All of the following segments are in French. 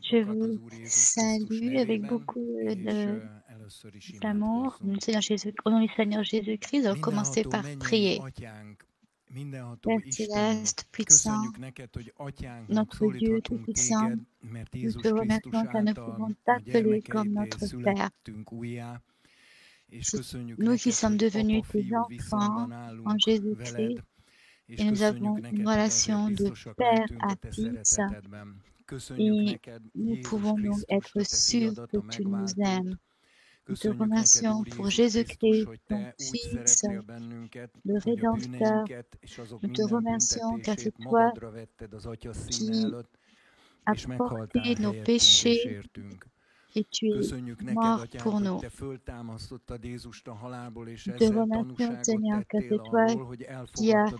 Je vous salue avec beaucoup d'amour. Au nom du Seigneur Jésus-Christ, nous allons commencer par prier. Père céleste, puissant, notre Dieu tout-puissant, nous te remercions car nous pouvons t'appeler comme notre Père. Nous qui sommes devenus tes enfants en Jésus-Christ, et nous avons une relation de père à fils, et nous pouvons donc être sûrs que tu nous aimes. Nous te remercions pour Jésus-Christ, ton Fils, le Rédempteur. Nous te remercions car c'est toi qui as porté nos péchés et tu es mort pour nous. Nous te remercions, Seigneur, car c'est toi qui as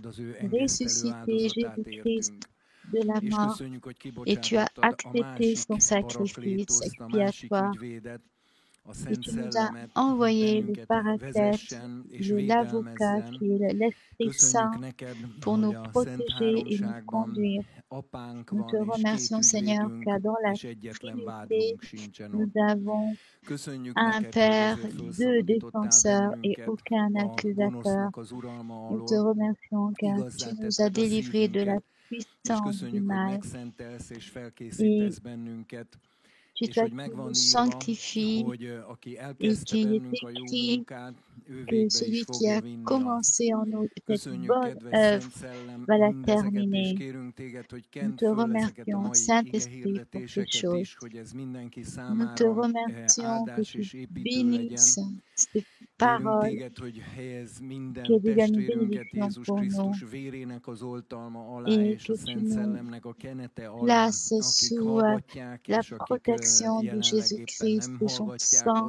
ressuscité Jésus-Christ de la mort et tu as accepté son sacrifice expiatoire. Et tu nous as envoyé le Paraclète, l'Avocat qui est l'Esprit Saint pour nous protéger et nous conduire. Nous te remercions, Seigneur, car dans la Trinité, nous avons un Père, deux défenseurs et aucun accusateur. Nous te remercions car tu nous as délivrés de la puissance du mal. Et c'est toi qui nous sanctifies et qu'il est écrit que celui qui a commencé en nous cette bonne œuvre va la terminer. Nous te remercions, Saint-Esprit, pour ces choses. Nous te remercions que tu bénisses ces paroles, qu'elles deviennent une bénédiction pour nous et que tu nous places sous la protection de Jésus-Christ, de son sang.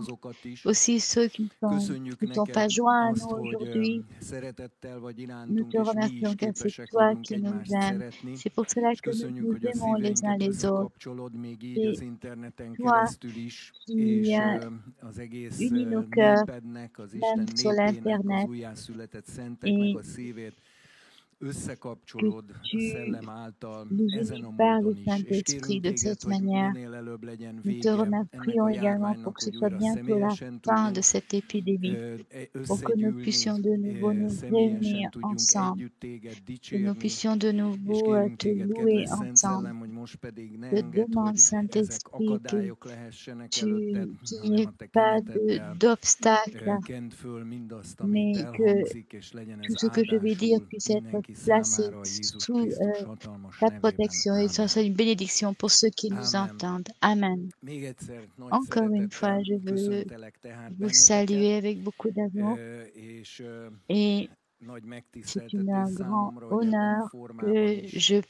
Aussi ceux qui ne sont pas joints à nous aujourd'hui, nous te remercions car c'est toi qui nous aimes. C'est pour cela que nous nous aimons les uns les autres. C'est toi qui unis nos cœurs, même sur l'Internet, et que tu nous unis par le Saint-Esprit de cette manière. Nous te remercions également pour que ce soit bientôt la fin de cette épidémie, pour que nous puissions de nouveau nous réunir ensemble, que nous puissions de nouveau te louer ensemble. Je demande, Saint-Esprit, que qu'il n'y ait pas d'obstacle, mais que tout ce que je vais dire puisse être placé sous ta protection et que ce soit une bénédiction pour ceux qui nous entendent. Amen. Encore une fois, je veux vous saluer avec beaucoup d'amour et c'est un grand honneur que je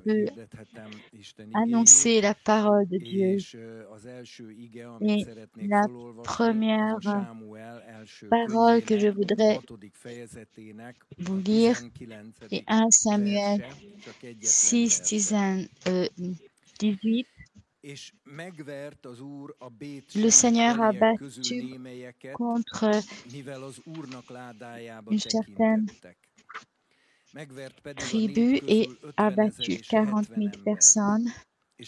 peux annoncer la parole de Dieu. Et la première parole que je voudrais vous lire est 1 Samuel 6, 18. Le Seigneur a battu contre une certaine tribu et a battu 40 000 personnes. Et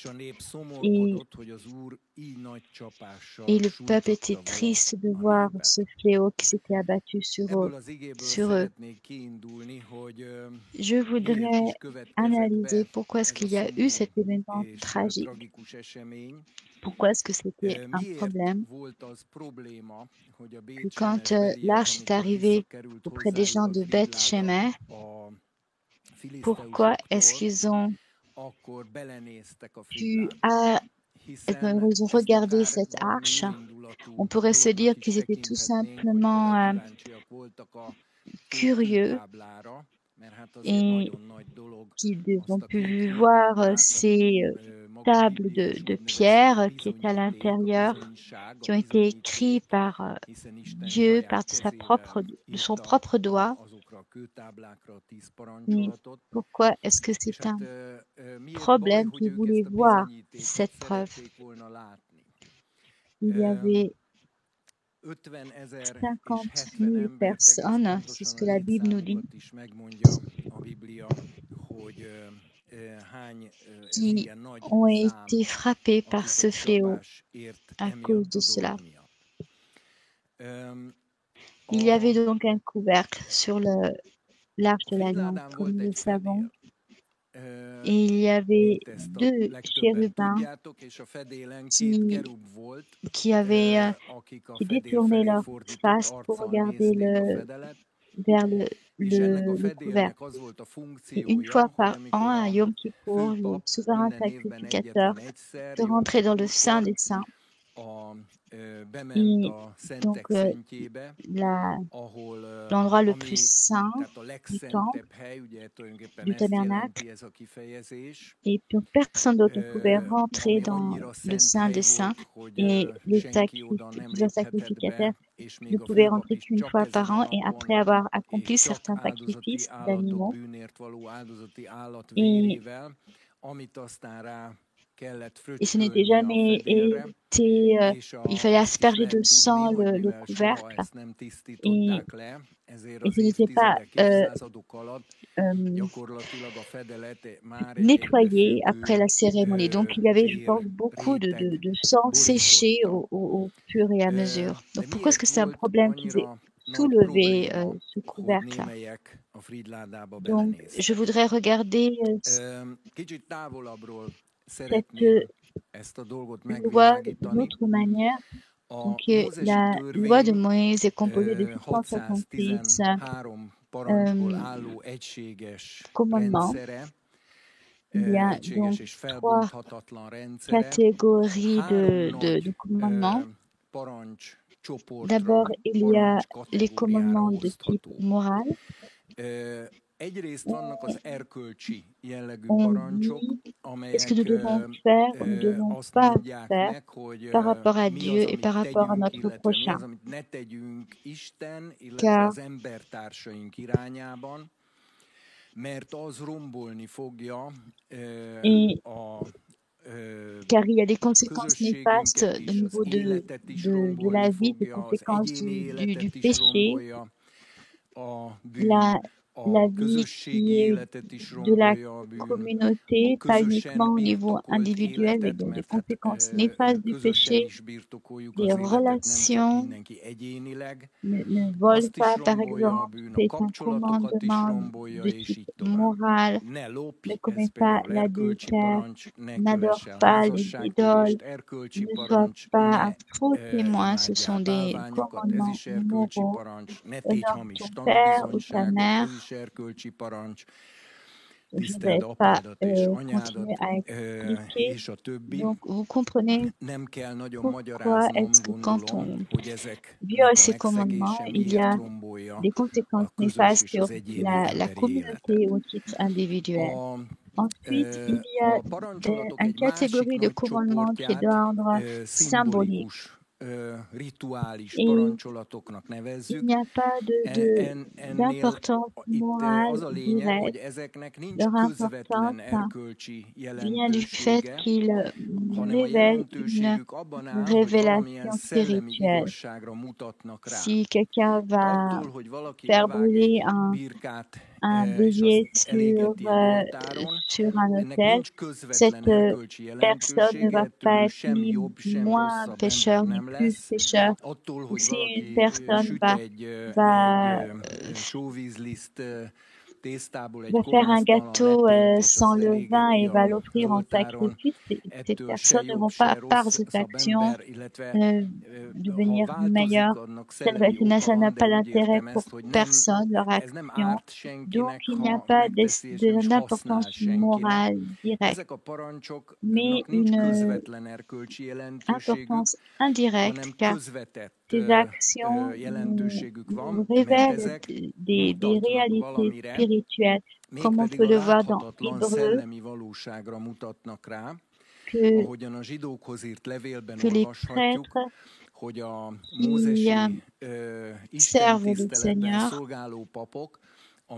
le peuple était triste de voir ce fléau qui s'était abattu sur eux. Je voudrais analyser pourquoi est-ce qu'il y a eu cet événement tragique. Pourquoi est-ce que c'était un problème que quand l'arche est arrivée auprès des gens de Beth-Shemesh, pourquoi est-ce qu'ils ont ils ont regardé cette arche? On pourrait se dire qu'ils étaient tout simplement curieux et qu'ils ont pu voir ces tables de pierre qui étaient à l'intérieur, qui ont été écrites par Dieu, de son propre doigt. Et pourquoi est-ce que c'est un problème qu'ils voulaient voir cette preuve? Il y avait 50 000 personnes, c'est ce que la Bible nous dit. qui ont été frappés par ce fléau à cause de cela. Il y avait donc un couvercle sur l'arche de l'Alliance, comme nous le savons, et il y avait 2 chérubins qui détournaient leur face pour regarder vers le couvercle. Et une fois par an, à Yom Kippour, le souverain sacrificateur se rentrait dans le Saint des Saints. Et donc, l'endroit le plus saint du temple, du tabernacle, et puis personne d'autre ne pouvait rentrer dans le Saint des Saints, et le sacrificateur ne pouvait rentrer qu'une fois par an, et après avoir accompli certains sacrifices d'animaux. Et ce n'était jamais été, il fallait asperger de sang le couvercle, et ce n'était pas nettoyé après la cérémonie. Donc il y avait, je pense, beaucoup de sang séché au fur et à mesure. Donc pourquoi est-ce que c'est un problème qu'ils aient soulevé ce couvercle-là? Donc je voudrais regarder cette loi d'une autre manière. Donc, la loi de Moïse est composée de 666 commandements. Il y a donc 3 catégories de commandements. D'abord, il y a les commandements de type moral. On dit qu'est-ce que nous devons faire ou nous ne devons pas faire par rapport à Dieu et par rapport à notre prochain. Car il y a des conséquences néfastes au niveau de la vie, des conséquences du péché. La vie qui est de la communauté, pas uniquement au niveau individuel, mais donc des conséquences néfastes du péché, des relations, ne vole pas, par exemple, c'est un commandement de type moral, ne commet pas l'adultère, n'adore pas les idoles, ne sois pas un faux témoin, ce sont des commandements moraux, honore ton père ou ta mère. Je ne vais pas continuer à expliquer. Donc, vous comprenez pourquoi est-ce que quand on viole ces commandemments, il y a des conséquences néfastes sur la communauté au titre individuel. Ensuite, il y a une catégorie de commandements qui est d'ordre symbolique. Et il n'y a pas d'importance morale directe. Leur importance vient du fait qu'ils révèlent une révélation spirituelle. Si quelqu'un va faire brûler un bélier sur un autel, cette personne ne va pas être ni moins pécheur ni plus pécheur. Ou si une personne va faire un gâteau sans levain et va l'offrir en sacrifice, ces personnes ne vont pas, par cette action, devenir meilleures. Ça n'a pas d'intérêt pour personne, leur action. Donc, il n'y a pas d'importance morale directe, mais une importance indirecte, car ces actions nous révèlent des réalités spirituelles, comme on peut le voir dans Hébreux, que les prêtres qui servent le Seigneur en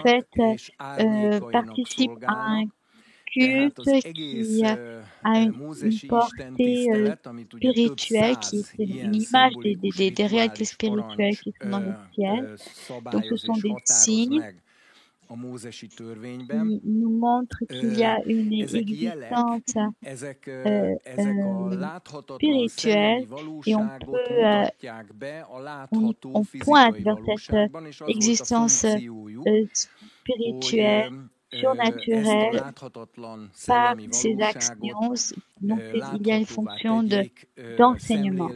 fait participent à un culte qui a une portée spirituelle, qui est une image des réalités spirituelles qui sont dans le ciel. Donc ce sont des signes nous montre qu'il y a une existence spirituelle et on pointe vers cette existence spirituelle, surnaturelle par ses actions. Donc, il y a une fonction d'enseignement.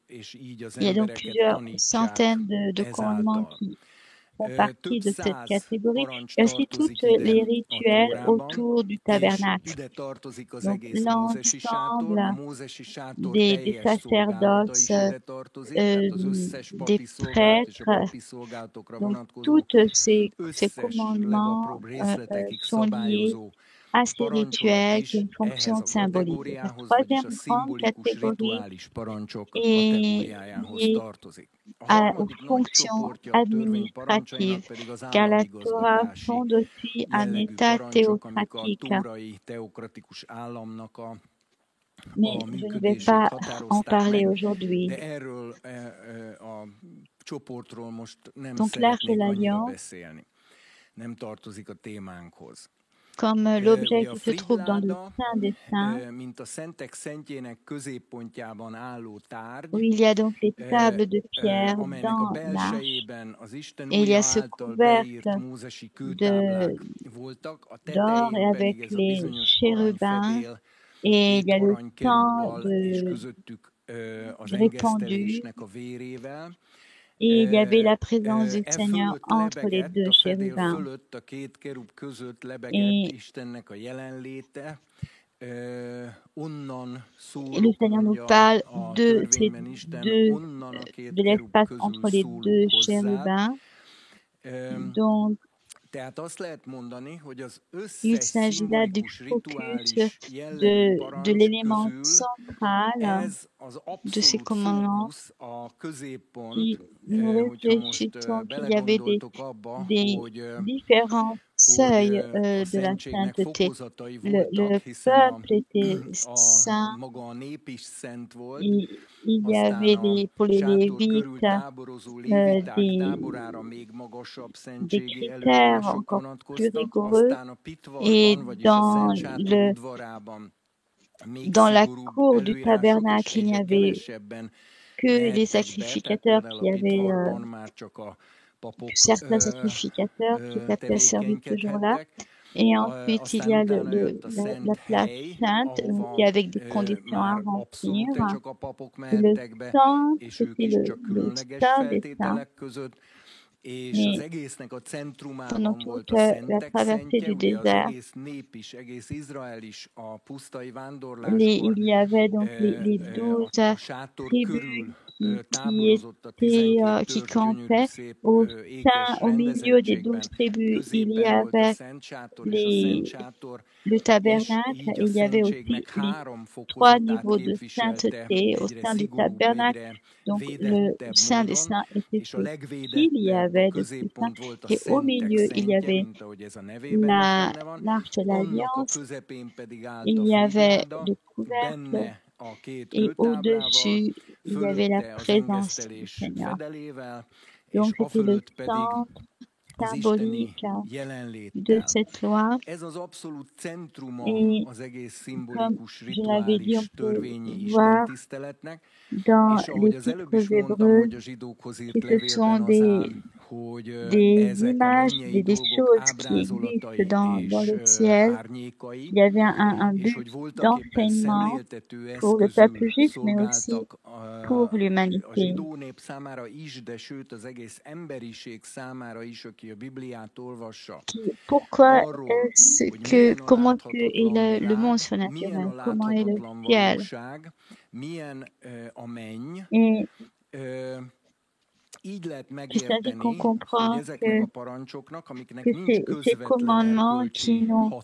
Il y a donc plusieurs centaines de commandements qui font partie de cette catégorie. Et aussi toutes les rituels autour du tabernacle. Donc, l'ensemble des sacerdoces, des prêtres, donc tous ces commandements sont liés à ces rituels qui ont une fonction symbolique. La troisième grande catégorie est liée aux fonctions administratives, car la Torah fonde aussi un État théocratique. Mais je ne vais pas en parler aujourd'hui. Donc l'Arche de l'Alliance, comme l'objet qui se trouve dans le Saint des Saints, où il y a donc les tables de pierre dans l'Arche, et il y a ce couvercle d'or et avec les chérubins, et il y a le sang répandu, et il y avait la présence du Seigneur entre les deux chérubins. Et le Seigneur nous parle de l'espace entre les deux chérubins. Donc, il s'agit là du focus de l'élément central de ces commandements. Si nous réfléchissons qu'il y avait des différents seuils de la sainteté. Le peuple était saint. Il y avait pour les Lévites des critères encore plus rigoureux. Et dans la cour du tabernacle, il n'y avait que les sacrificateurs qui avaient certains sacrificateurs qui étaient servis toujours là. Et ensuite, il y a la place sainte, qui avec des conditions à remplir. Et le centre, c'était le Saint des Saints. Et pendant toute la traversée du désert, il y avait donc les 12 tribus qui campaient au milieu des 12 tribus. Il y avait le tabernacle, et il y avait aussi les 3 niveaux de sainteté au sein du tabernacle. Donc le Saint des Saints était ce qu'il y avait de plus saint. Et au milieu, il y avait l'Arche de l'Alliance, il y avait le couvercle, et au-dessus, il y avait la présence du Seigneur. Donc c'était le centre symbolique de cette loi. Et comme je l'avais dit, on peut voir dans les titres hébreux que ce sont des images, des choses qui existent dans le ciel. Il y avait un but d'enseignement pour le peuple juif, mais aussi pour l'humanité. Comment est le monde surnaturel? Comment est le ciel? Et il s'agit qu'on comprend que ces commandements qui n'ont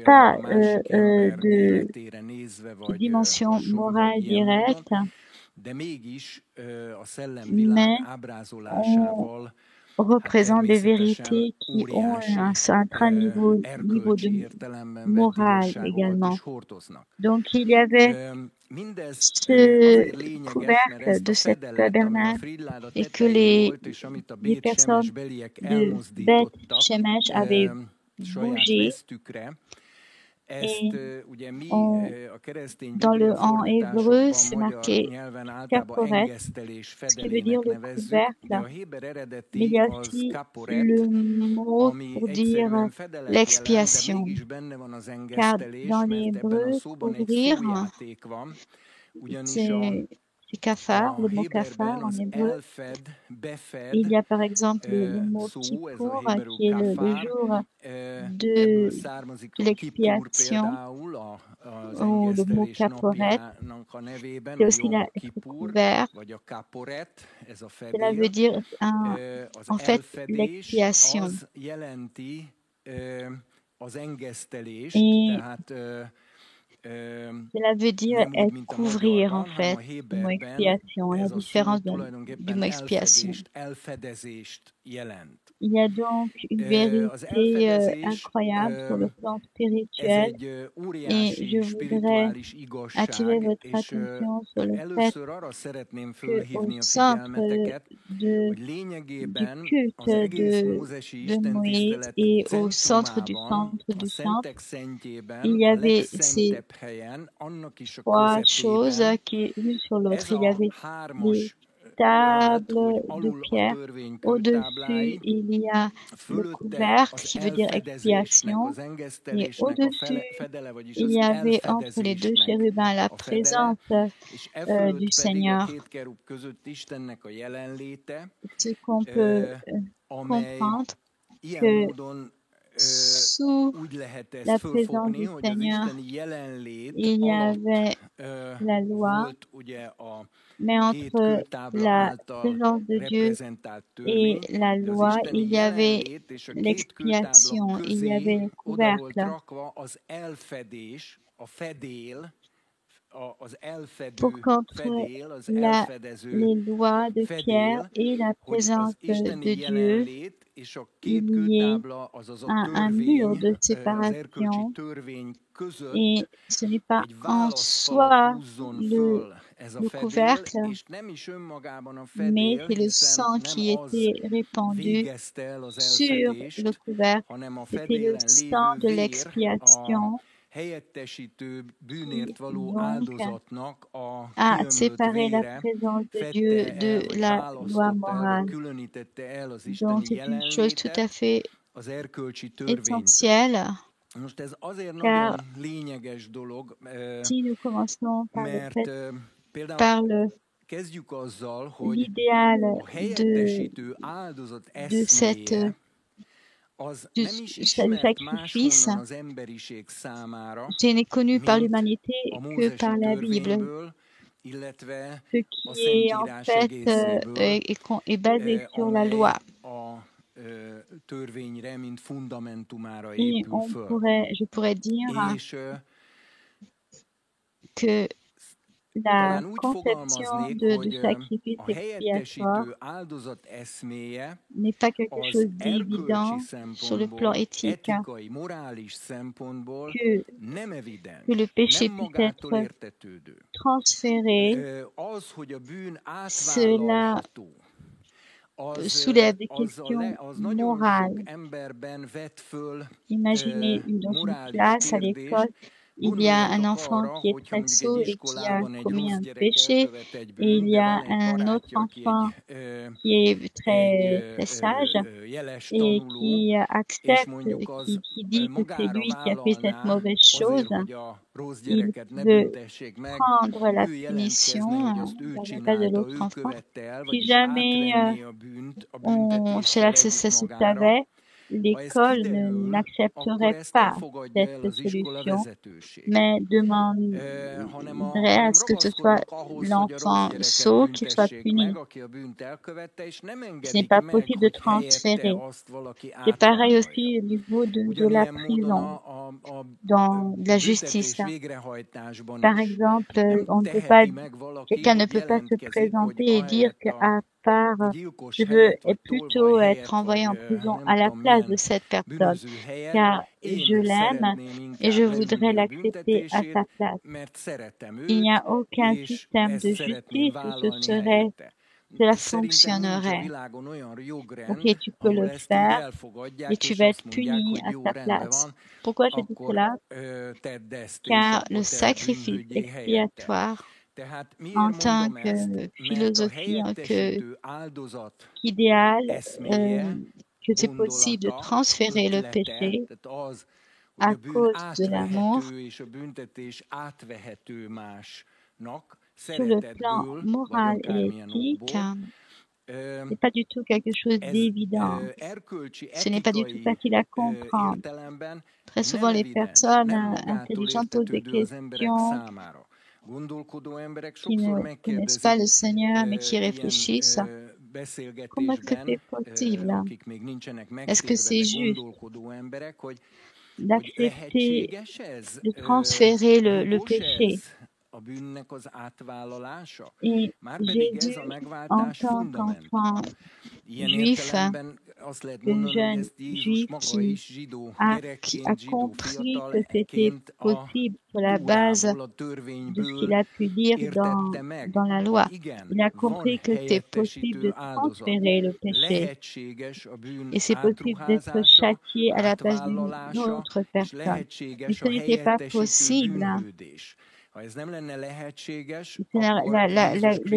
pas de dimension morale directe, mais représentent des vérités qui ont un certain niveau de morale également. Donc il y avait ce couvercle de cette tabernacle et que les personnes de Beth Shemesh avaient bougé. Et en hébreu, c'est marqué kaporet, ce qui veut dire le couvercle. Mais il y a aussi le mot pour dire l'expiation. Car dans l'hébreu, couvrir, c'est kafar, le mot kafar en hébreu. Il y a par exemple le mot kippour, qui est le jour de l'expiation, ou le mot kaporet. C'est aussi la couvert. Cela veut dire en fait l'expiation. Et cela veut dire couvrir, en fait, le mot expiation, la différence du mot expiation. Il y a donc une vérité incroyable sur le plan spirituel et je voudrais attirer votre attention sur le fait qu'au centre du culte de Moïse et au centre du centre, il y avait ces trois choses qui l'une sur l'autre. Il y avait les tables de pierre. Au-dessus, il y a le couvercle qui veut dire expiation. Et au-dessus, il y avait entre les deux chérubins la présence du Seigneur. Ce qu'on peut comprendre, que sous la présence du Seigneur, il y avait la loi, mais entre la présence de Dieu et la loi, il y avait l'expiation, il y avait le couvercle. Pour contrer les lois de Pierre et la présence de Dieu, il y ait un mur de séparation et ce n'est pas en soi le couvercle, mais c'est le sang qui était répandu sur le couvercle. C'était le sang de l'expiation a séparé la présence de Dieu de la loi morale. Donc c'est une chose tout à fait essentielle, car si nous commençons par l'idéal de ce sacrifice, ce n'est connu par l'humanité que par la Bible. Ce qui est en fait est basé sur la loi. Et je pourrais dire que la conception du sacrifice expiatoire n'est pas quelque chose d'évident sur le plan éthique, que le péché puisse être transféré. Cela soulève des questions morales. Imaginez dans une classe à l'école, il y a un enfant qui est très sot et qui a commis un péché, et il y a un autre enfant qui est très sage et qui accepte, qui dit que c'est lui qui a fait cette mauvaise chose. Il veut prendre la punition dans le cas de l'autre enfant. Si jamais cela se savait, l'école n'accepterait pas cette solution, mais demanderait à ce que ce soit l'enfant sot qui soit puni. Ce n'est pas possible de transférer. C'est pareil aussi au niveau de la prison, dans la justice. Par exemple, quelqu'un ne peut pas se présenter et dire qu'à je veux plutôt être envoyé en prison à la place de cette personne, car je l'aime et je voudrais l'accepter à sa place. Il n'y a aucun système de justice où cela fonctionnerait. Ok, tu peux le faire et tu vas être puni à sa place. Pourquoi je dis cela? Car le sacrifice expiatoire en tant que philosophie, qu'idéal, que c'est possible de transférer le péché à cause de l'amour. Sur le plan moral et éthique, ce n'est pas du tout quelque chose d'évident. Ce n'est pas du tout facile à comprendre. Très souvent, les personnes intelligentes posent des questions qui ne connaissent pas le Seigneur, mais qui réfléchissent. Comment est-ce que c'est possible? Est-ce que c'est juste d'accepter, de transférer le péché? Et Jésus, en tant qu'enfant juif, un jeune juif qui a compris que c'était possible sur la base de ce qu'il a pu lire dans la loi. Il a compris que c'était possible de transférer le péché et c'est possible d'être châtié à la place d'une autre personne. Mais ce n'était pas possible. Le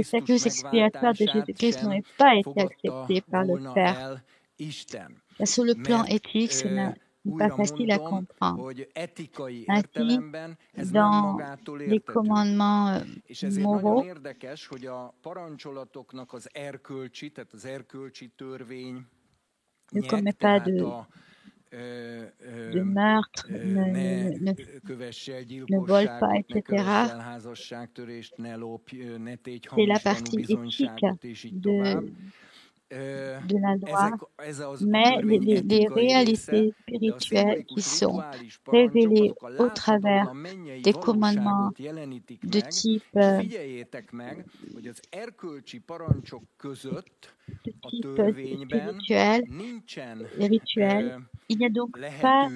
sacrifice expiatoire de Jésus-Christ n'aurait pas été accepté par le Père. Sur le plan éthique, ce n'est pas facile à comprendre. Ainsi, dans les commandements moraux, ne commets pas de meurtre, ne vole pas, etc. C'est la partie éthique de la loi, mais les réalités spirituelles qui sont révélées au travers des commandements de type spirituel, rituel, il n'y a donc pas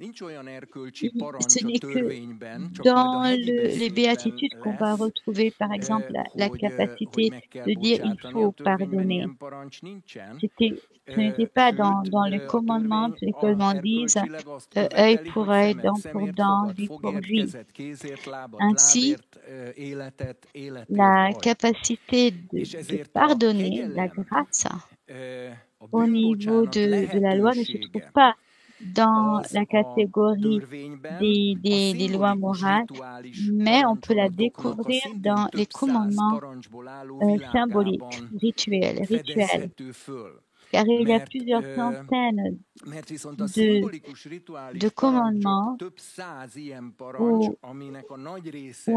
ce n'est que dans les béatitudes qu'on va retrouver, par exemple, la capacité de dire il faut pardonner. Ce n'était pas dans le commandement, les commandements disent œil pour œil, dent pour dent, vie pour vie. Ainsi, la capacité de pardonner, la grâce, au niveau de la loi ne se trouve pas dans la catégorie des lois morales, mais on peut la découvrir dans les commandements symboliques, rituels. Car il y a plusieurs centaines de commandements où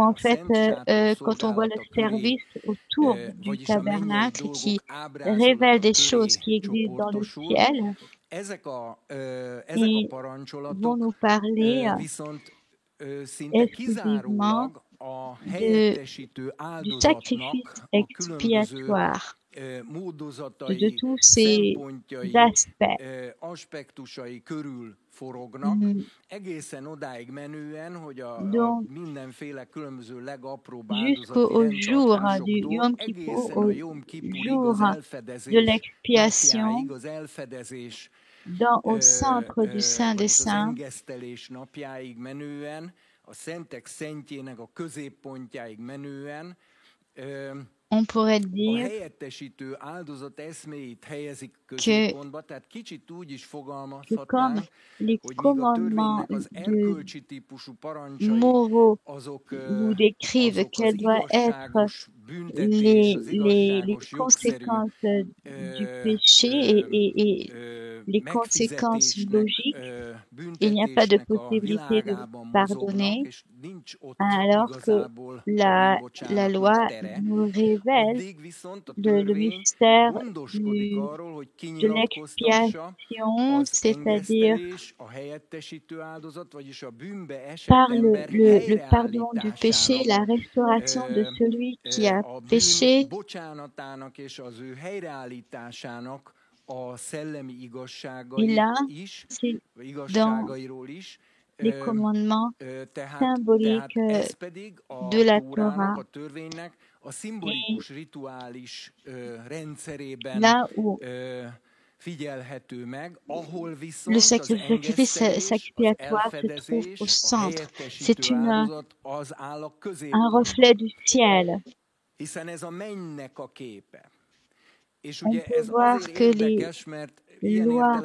en fait, quand on voit le service autour du tabernacle qui révèle des choses qui existent dans le ciel, et vont nous parler exclusivement du sacrifice expiatoire, de tous ces aspects. Donc, jusqu'au jour du Yom Kippour, au jour de l'expiation, au centre du Saint des Saints, on pourrait dire que comme les commandements moraux nous décrivent quelles doivent être les conséquences du péché et les conséquences logiques. Il n'y a pas de possibilité de pardonner, alors que la loi nous révèle le mystère de l'expiation, c'est-à-dire par le pardon du péché, la restauration de celui qui a péché, et là, c'est dans les commandements symboliques de la Torah. Et là où le sacrifice expiatoire se trouve au centre, c'est un reflet du ciel. On peut voir que les lois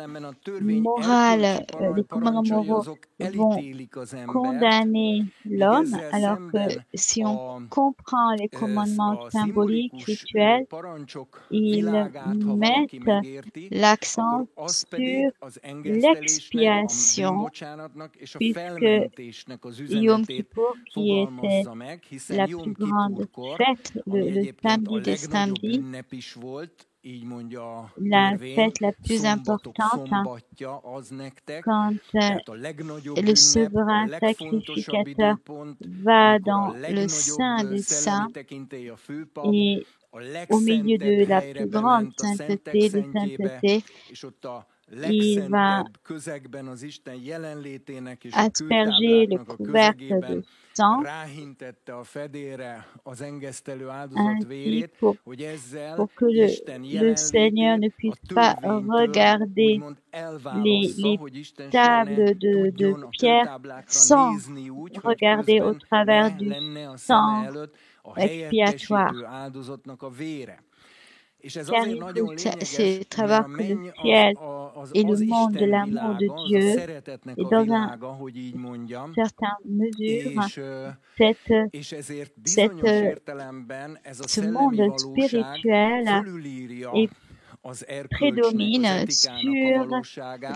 morales, les commandements moraux vont condamner l'homme, alors que si on comprend les commandements symboliques, rituels, ils mettent l'accent sur l'expiation, puisque Yom Kippour, qui était la plus grande fête, le samedi des samedis, la fête la plus importante, quand le souverain sacrificateur va dans le sein des saints et au milieu de la plus grande sainteté des saintetés, il va asperger le couvercle de sang, ainsi pour que le Seigneur ne puisse pas regarder les tables de pierre sans regarder au travers du sang expiatoire. Car il faut savoir que le ciel est le monde de l'amour de Dieu, et dans une certaine mesure, ce monde spirituel prédomine sur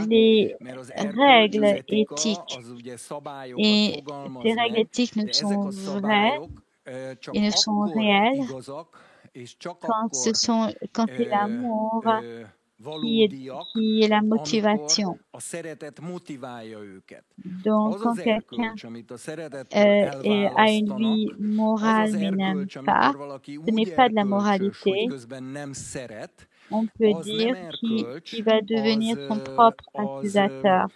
les règles éthiques. Et ces règles éthiques ne sont vraies et ne sont réelles quand c'est l'amour qui est la motivation. Donc, quand quelqu'un a une vie morale mais n'aime pas, ce n'est pas de la moralité. On peut dire qu'il va devenir son propre accusateur.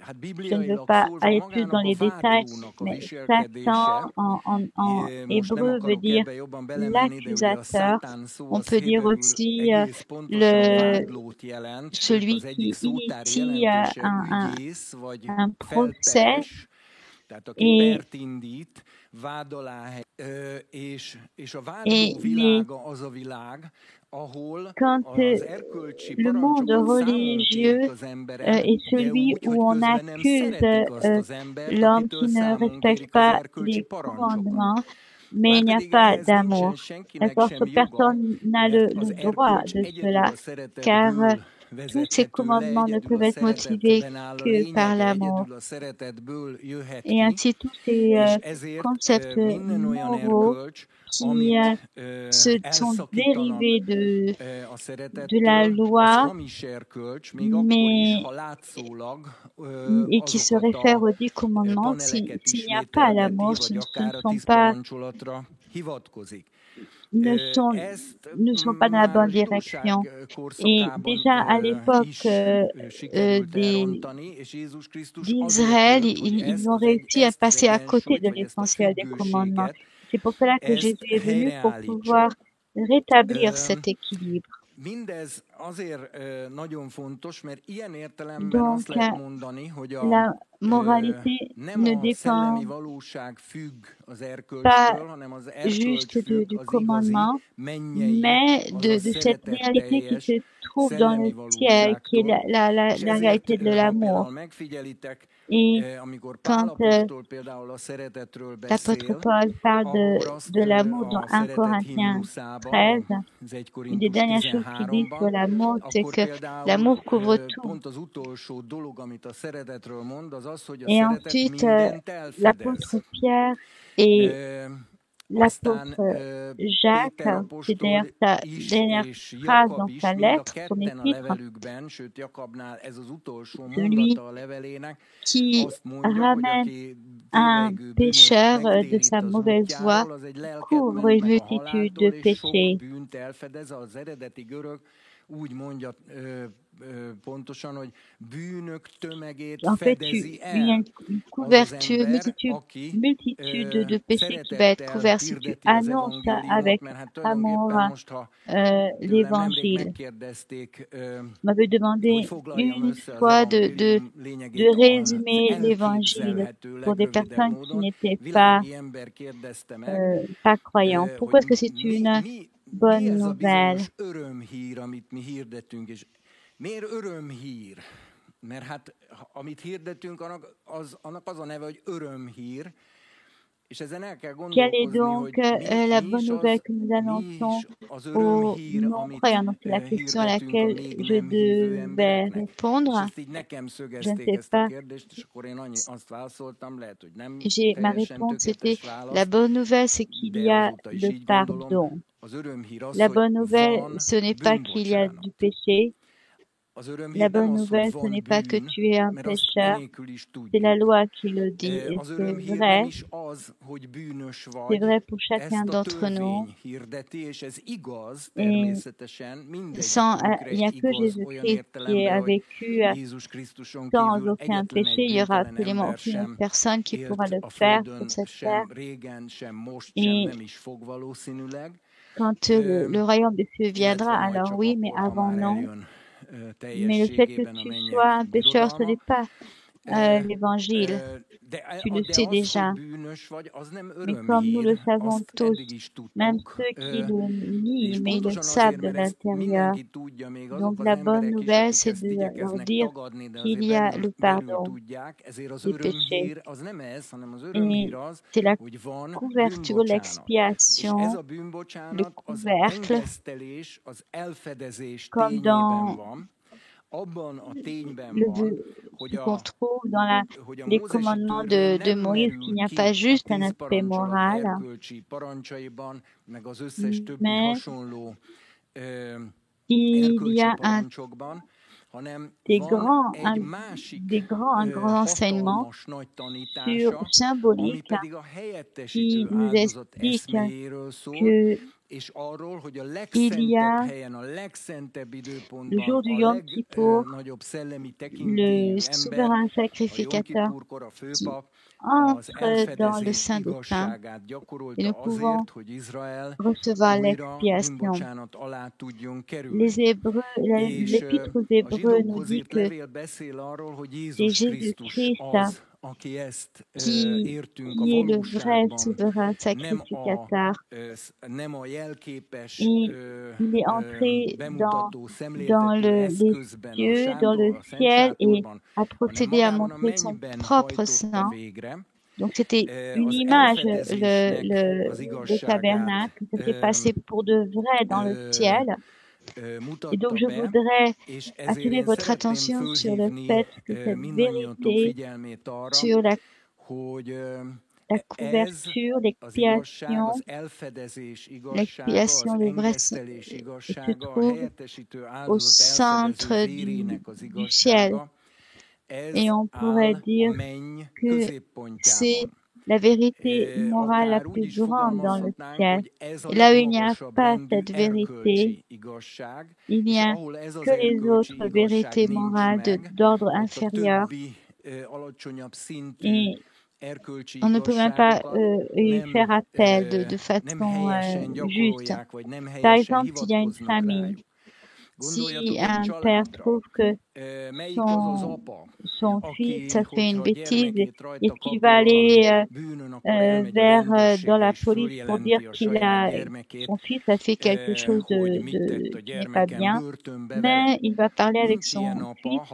Je ne veux pas aller plus dans les détails, mais Satan en hébreu veut dire l'accusateur. On peut dire aussi celui qui initie un procès. Quand le monde religieux est celui où on accuse l'homme qui ne respecte pas les commandements, mais il n'y a pas d'amour. Parce que personne n'a le droit de cela, car tous ces commandements ne peuvent être motivés que par l'amour. Et ainsi, tous ces concepts moraux qui sont dérivés de la loi, mais et qui se réfèrent aux 10 commandements, s'il n'y a pas l'amour, ce ne sont pas dans la bonne direction. Et déjà à l'époque d'Israël, ils ont réussi à passer à côté de l'essentiel des commandements. C'est pour cela que Jésus est venu pour pouvoir rétablir cet équilibre. Donc, la moralité ne dépend pas juste du commandement, mais de cette réalité qui se trouve dans le ciel, qui est la réalité de l'amour. Et quand l'apôtre Paul parle de l'amour dans 1 Corinthiens 13, une des dernières choses qu'il dit sur l'amour, c'est que l'amour couvre tout. Et ensuite, l'apôtre Pierre et l'apôtre Jacques, c'est d'ailleurs sa dernière phrase dans sa lettre, son épître, celui qui ramène un pécheur de sa mauvaise voie couvre une multitude de péchés. En fait, il y a une couverture, multitude de péchés qui va être couvert si tu annonces avec amour l'Évangile. Vous m'avez demandé une fois de résumer l'Évangile pour des personnes qui n'étaient pas croyants. Pourquoi est-ce que c'est une bonne nouvelle? Miért örömhír? Mert hát, amit hirdetünk, annak az a neve, hogy örömhír. És ezen el kell gondolkozni, hogy la bonne nouvelle que nous annonçons aux non-croyants? Donc, c'est la question à laquelle je devais répondre. Je ne sais pas. Ma réponse, c'était la bonne nouvelle, c'est qu'il y a le pardon. La bonne nouvelle, ce n'est pas qu'il y a du péché. La bonne nouvelle, ce n'est pas que tu es un pécheur, c'est la loi qui le dit, et c'est vrai. C'est vrai pour chacun d'entre nous. Et il n'y a que Jésus-Christ qui a vécu sans aucun péché. Il n'y aura absolument aucune autre personne qui pourra le faire sur cette terre. Et quand le royaume des cieux viendra, alors oui, mais avant non. Mais le fait que tu sois un pécheur, ce n'est pas l'Évangile. Tu le sais déjà. Mais comme nous le savons tous, même ceux qui le nient, mais ils le savent de l'intérieur. Donc la bonne nouvelle, c'est de leur dire qu'il y a le pardon des péchés. Et c'est la couverture, l'expiation, le couvercle, comme dans ce qu'on trouve dans les commandements de Moïse, qu'il n'y a pas juste un aspect moral, mais il y a des grands enseignements symboliques qui nous expliquent que il y a le jour du Yom Kippour, le souverain sacrificateur qui entre dans le Saint des Saints et nous pouvons recevoir l'expiation. L'Épître aux Hébreux nous dit que c'est Jésus-Christ qui est le vrai souverain sacrificateur. Il est entré dans les cieux, dans le ciel et a procédé à montrer son propre sang. Donc c'était une image, le tabernacle, ça s'est passé pour de vrai dans le ciel. Et donc je voudrais attirer votre attention sur le fait que cette vérité sur la couverture, l'expiation, le vrai se trouve au centre du ciel. Et on pourrait dire que c'est la vérité morale la plus grande dans le ciel. Et là où il n'y a pas cette vérité, il n'y a que les autres vérités morales d'ordre inférieur. Et on ne peut même pas y faire appel de façon juste. Par exemple, s'il y a une famine Si un père trouve que son fils a fait une bêtise, est-ce qu'il va aller dans la police pour dire son fils a fait quelque chose qui n'est pas bien, mais il va parler avec son fils,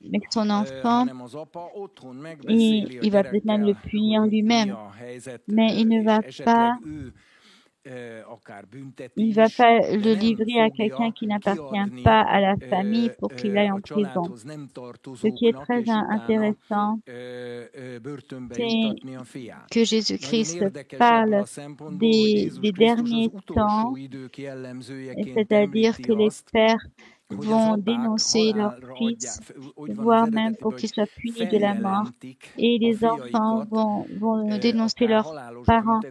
avec son enfant, et il va peut-être même le punir lui-même, mais il ne va pas le livrer à quelqu'un qui n'appartient pas à la famille pour qu'il aille en prison. Ce qui est très intéressant, c'est que Jésus-Christ parle des derniers temps, c'est-à-dire que les pères vont dénoncer leur fils, voire même pour qu'ils soient punis de la mort, et les enfants vont dénoncer leurs parents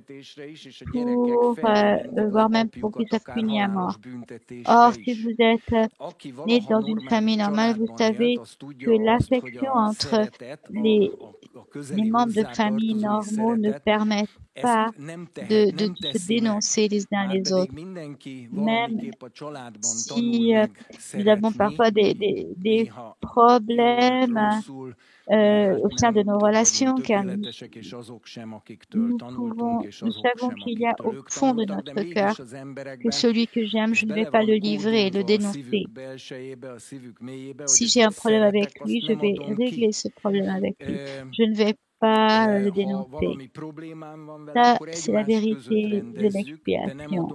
voire même pour qu'ils soient punis à mort. Or, si vous êtes né dans une famille normale, vous savez que l'affection entre les membres de famille normaux ne permettent pas de se dénoncer les uns les autres. Même si nous avons parfois des problèmes au sein de nos relations, car nous savons qu'il y a au fond de notre cœur que celui que j'aime, je ne vais pas le livrer et le dénoncer. Si j'ai un problème avec lui, je vais régler ce problème avec lui. Je ne vais pas le dénoncer. Ça, c'est la vérité de l'expiation.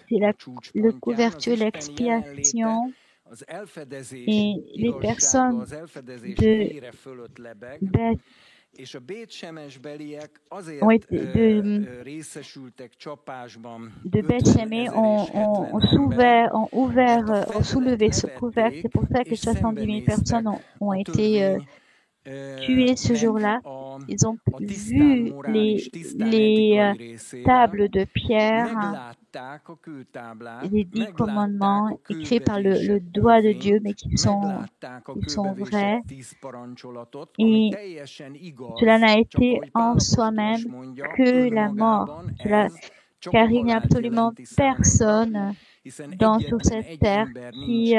C'est la couverture, l'expiation, et les personnes de Beth-Shemesh ont soulevé ce couvercle. C'est pour ça que 70 000 personnes ont été tués ce jour-là. Ils ont vu les tables de pierre, les 10 commandements écrits par le doigt de Dieu, mais qui sont vrais. Et cela n'a été en soi-même que la mort, car il n'y a absolument personne sur cette terre qui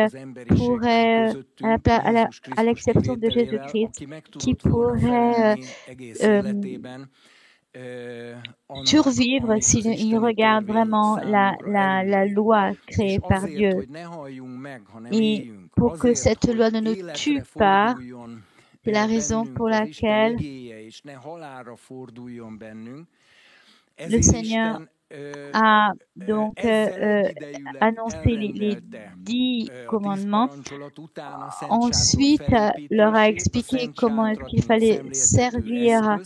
pourrait, à l'exception de Jésus-Christ, qui pourrait survivre s'il regarde vraiment la loi créée par Dieu. Et pour que cette loi ne nous tue pas, c'est la raison pour laquelle le Seigneur a donc annoncé les 10 commandements. Ensuite, leur a expliqué comment est-ce qu'il fallait servir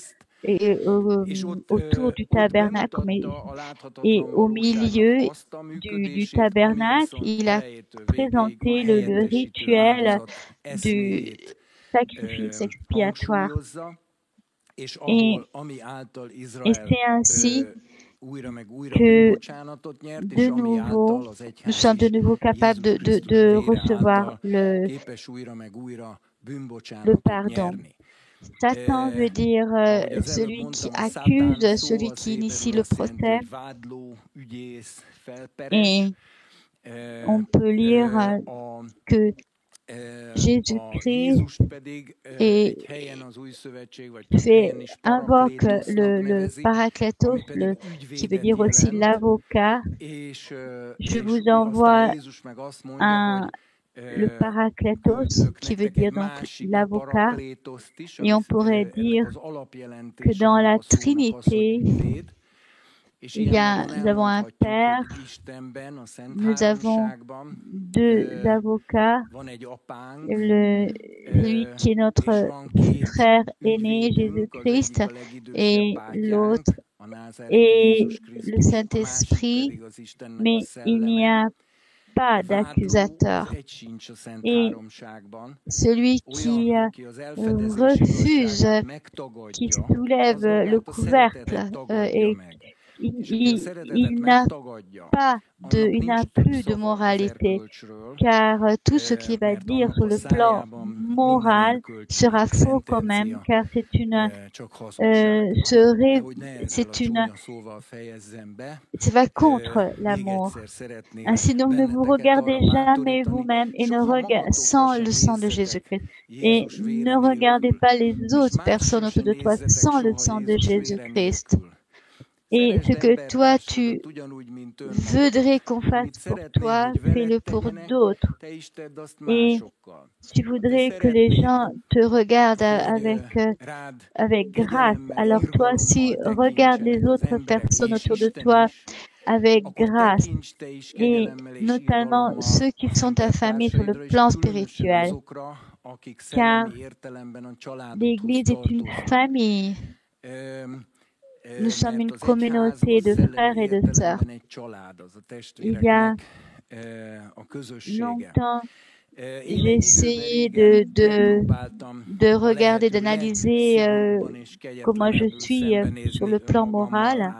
autour du tabernacle, et au milieu du tabernacle, il a présenté le rituel du sacrifice expiatoire. Et c'est ainsi que de nouveau, nous sommes de nouveau capables de recevoir le pardon. Satan veut dire celui qui accuse, celui qui initie le procès. Et on peut lire que Jésus-Christ invoque le Parakletos, qui veut dire aussi l'avocat. Je vous envoie le Parakletos, qui veut dire donc l'avocat. Et on pourrait dire que dans la Trinité, nous avons un Père, nous avons 2 avocats, celui qui est notre frère aîné, Jésus-Christ, et l'autre est le Saint-Esprit, mais il n'y a pas d'accusateur. Et celui qui refuse, qui soulève le couvercle et il n'a plus de moralité, car tout ce qu'il va dire sur le plan moral sera faux quand même, car ça va contre l'amour. Ainsi donc, ne vous regardez jamais vous-même et sans le sang de Jésus-Christ. Et ne regardez pas les autres personnes autour de toi sans le sang de Jésus-Christ. Et ce que toi, tu voudrais qu'on fasse pour toi, fais-le pour d'autres. Et tu voudrais que les gens te regardent avec grâce. Alors toi aussi, regarde les autres personnes autour de toi avec grâce. Et notamment ceux qui sont ta famille sur le plan spirituel. Car l'Église est une famille. Nous sommes une communauté de frères et de sœurs. Il y a longtemps, j'ai essayé de regarder, d'analyser comment je suis sur le plan moral.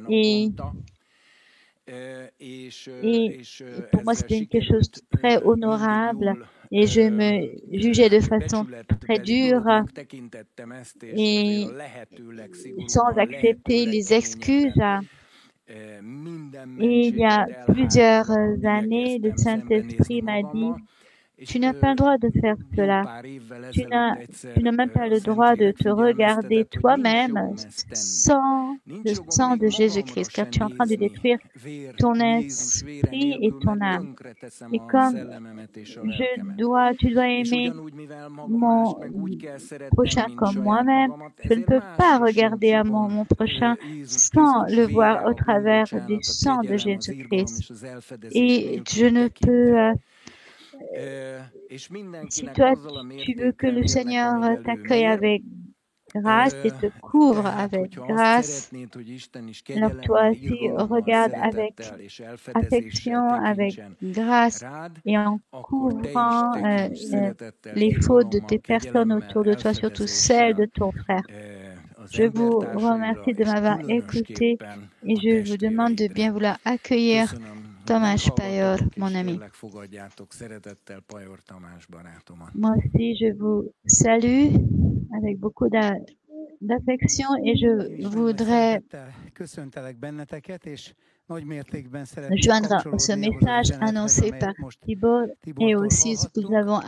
Et pour moi, c'était quelque chose de très honorable. Et je me jugeais de façon très dure et sans accepter les excuses. Et il y a plusieurs années, le Saint-Esprit m'a dit, tu n'as pas le droit de faire cela. Tu n'as même pas le droit de te regarder toi-même sans le sang de Jésus-Christ, car tu es en train de détruire ton esprit et ton âme. Et comme tu dois aimer mon prochain comme moi-même, je ne peux pas regarder à mon prochain sans le voir au travers du sang de Jésus-Christ. Et je ne peux... Si toi, tu veux que le Seigneur t'accueille avec grâce et te couvre avec grâce, alors toi aussi regarde avec affection, avec grâce et en couvrant les fautes de tes personnes autour de toi, surtout celles de ton frère. Je vous remercie de m'avoir écouté et je vous demande de bien vouloir accueillir Tamás Pajor, mon ami. Moi aussi, je vous salue avec beaucoup d'affection et je voudrais joindre ce message annoncé par Thibault et aussi ce que nous avons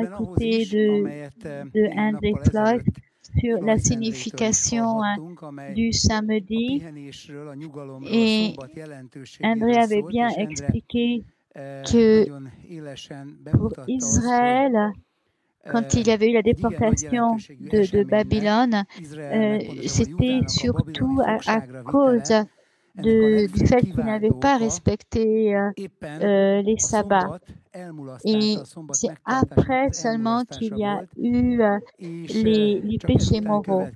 écouté de André Floyd sur la signification du samedi. Et André avait bien expliqué que pour Israël, quand il y avait eu la déportation de Babylone, c'était surtout à cause du fait qu'ils n'avaient pas respecté les sabbats. Et c'est après seulement qu'il y a eu les péchés moraux.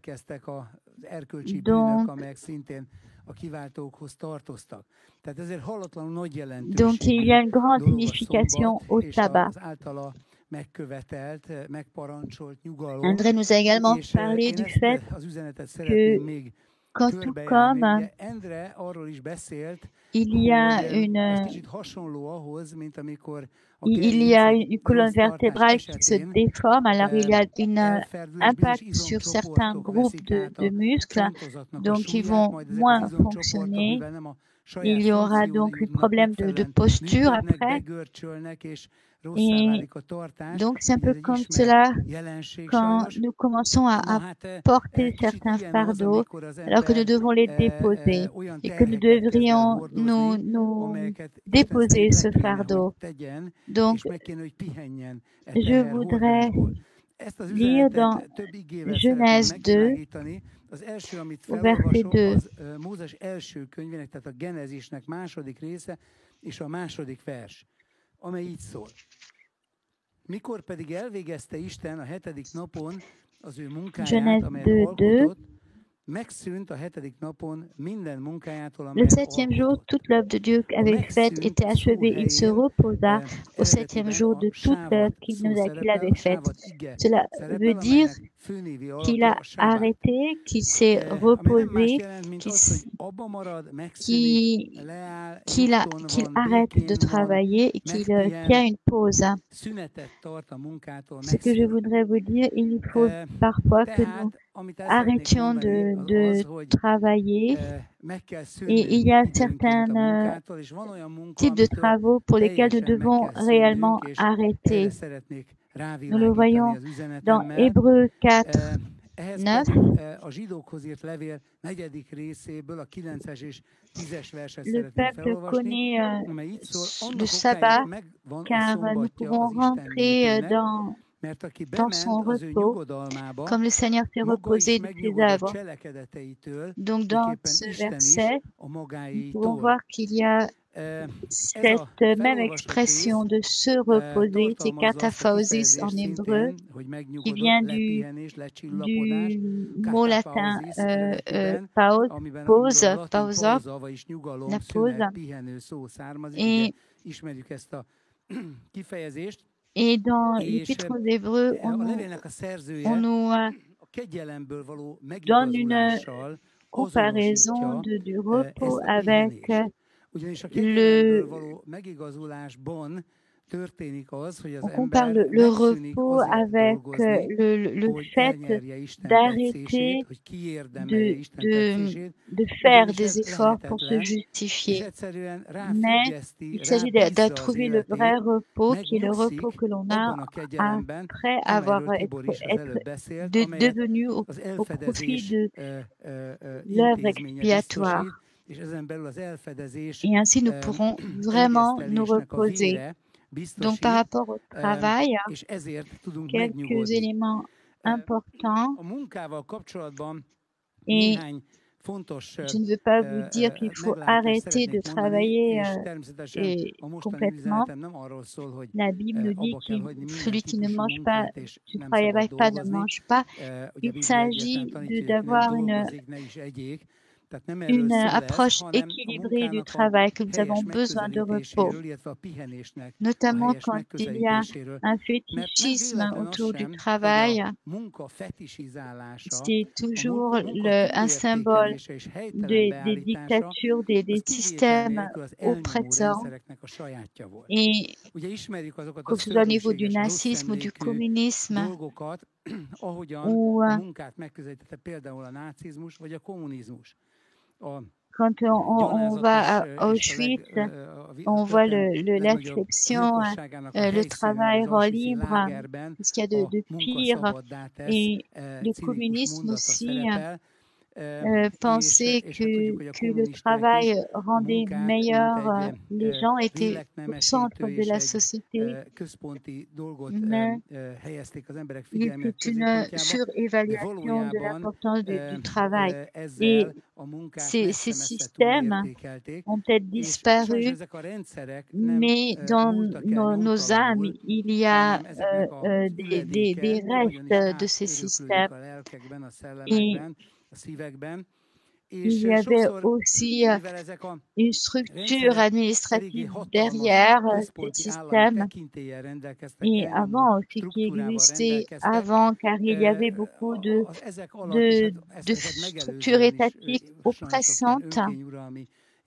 Donc il y a une grande signification au sabbat. André nous a également parlé du fait que tout comme il y a une colonne vertébrale qui se déforme, alors il y a un impact sur certains groupes de muscles, donc ils vont moins fonctionner. Il y aura donc un problème de posture après. Et donc, c'est un peu comme cela quand nous commençons à porter certains fardeaux, alors que nous devons les déposer et que nous devrions nous déposer ce fardeau. Donc, je voudrais lire dans Genèse 2, au verset 2. Mózes első könyvének, tehát a Genezisnek második része és a második vers, amely így szól. Mikor pedig elvégezte Isten a hetedik napon az ő munkáját, amelyet alkotott, megszűnt a hetedik napon minden munkájától, amelyet alkotott. Le septième jour, toute l'œuvre de Dieu avait faite était achevée. Il se reposa au septième jour de toute l'œuvre qu'il avait faite. Cela veut dire qu'il a arrêté, qu'il s'est reposé, qu'il arrête de travailler et qu'il tient une pause. Ce que je voudrais vous dire, il faut parfois que nous arrêtions de travailler et il y a certains types de travaux pour lesquels nous devons réellement arrêter. Nous le voyons dans Hébreux 4, 9. Le peuple connaît le sabbat car nous pouvons rentrer dans son repos, comme le Seigneur s'est reposé de ses œuvres. Donc dans ce verset, nous pouvons voir qu'il y a cette même expression de se reposer, c'est kataphaosis en hébreu, qui vient du mot latin pause, pausa, la pause. Et dans l'Épître aux Hébreux, on nous donne une comparaison du repos avec on compare le repos avec le fait d'arrêter de faire des efforts pour se justifier. Mais il s'agit de trouver le vrai repos, qui est le repos que l'on a après avoir devenu au profit de l'œuvre expiatoire. Et ainsi, nous pourrons vraiment nous reposer. Donc, par rapport au travail, quelques éléments importants. Et je ne veux pas vous dire qu'il faut arrêter de travailler complètement. La Bible nous dit que celui qui ne mange pas, qui ne travaille pas, ne mange pas. Il s'agit d'avoir une approche équilibrée du travail, que nous avons besoin de repos, notamment quand il y a un fétichisme autour du travail. C'est toujours un symbole des dictatures, des systèmes oppresseurs. Et que ce soit au niveau du nazisme ou du communisme, ou quand on va à Auschwitz, on voit l'inscription, le travail rend libre, ce qu'il y a de pire. Et le communisme aussi pensait que le travail rendait meilleur les gens, étaient au centre de la société, mais il était une surévaluation de l'importance du travail. Et ces systèmes ont peut-être disparu, mais dans nos âmes, il y a des restes de ces systèmes. Et il y avait aussi une structure administrative derrière ces systèmes, et avant aussi qui existait avant, car il y avait beaucoup de structures étatiques oppressantes.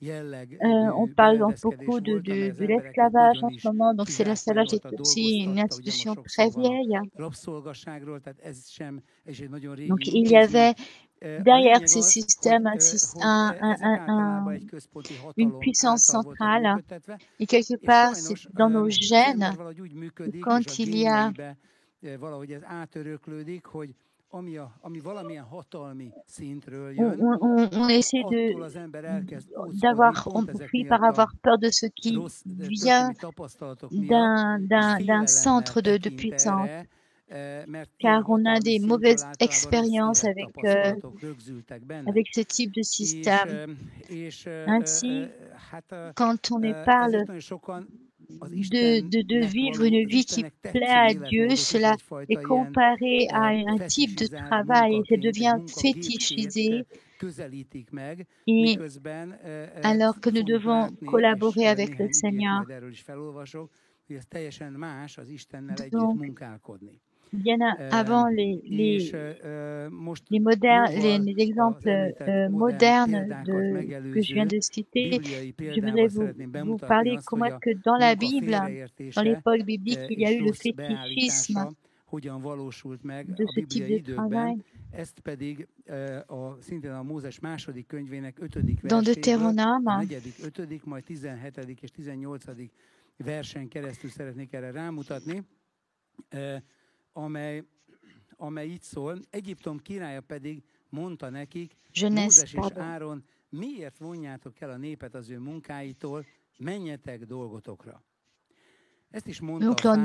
On parle donc beaucoup de l'esclavage en ce moment, donc l'esclavage est aussi une institution très vieille. Donc il y avait derrière ces systèmes une puissance centrale, et quelque part c'est dans nos gènes, quand il y a on essaie on finit par avoir peur de ce qui vient d'un centre de puissance, car on a des mauvaises expériences avec ce type de système. Ainsi, quand on parle de vivre une vie qui plaît à Dieu, cela est comparé à un type de travail et ça devient fétichisé. Et alors que nous devons collaborer avec le Seigneur. Donc, bien avant les exemples modernes que je viens de citer, je voudrais vous parler comment est-ce que dans la Bible, dans l'époque biblique, il y a eu le fétichisme de ce type de travail. Dans Deutéronome, versen keresztül szeretnék erre rámutatni, amely így szól, Egyiptom királya pedig mondta nekik, Mózes és Áron, miért vonjátok el a népet az ő munkáitól, menjetek dolgotokra. Ezt is mondta a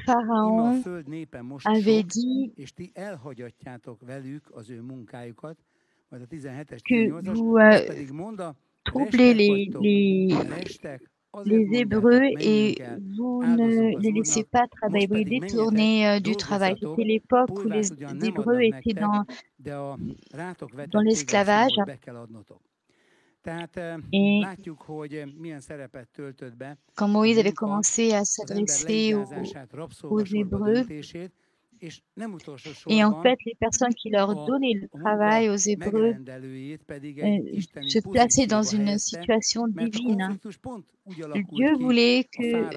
Pharaon, a föld népe most sok, és ti elhagyatjátok velük az ő munkájukat, majd a 17-es, 18-as, pedig mondta, restek, les Hébreux et vous ne les laissez pas travailler, vous les détournez du travail. C'était l'époque où les Hébreux étaient dans l'esclavage. Et quand Moïse avait commencé à s'adresser aux Hébreux, et en fait, les personnes qui leur donnaient le travail aux Hébreux se plaçaient dans une situation divine. Dieu voulait que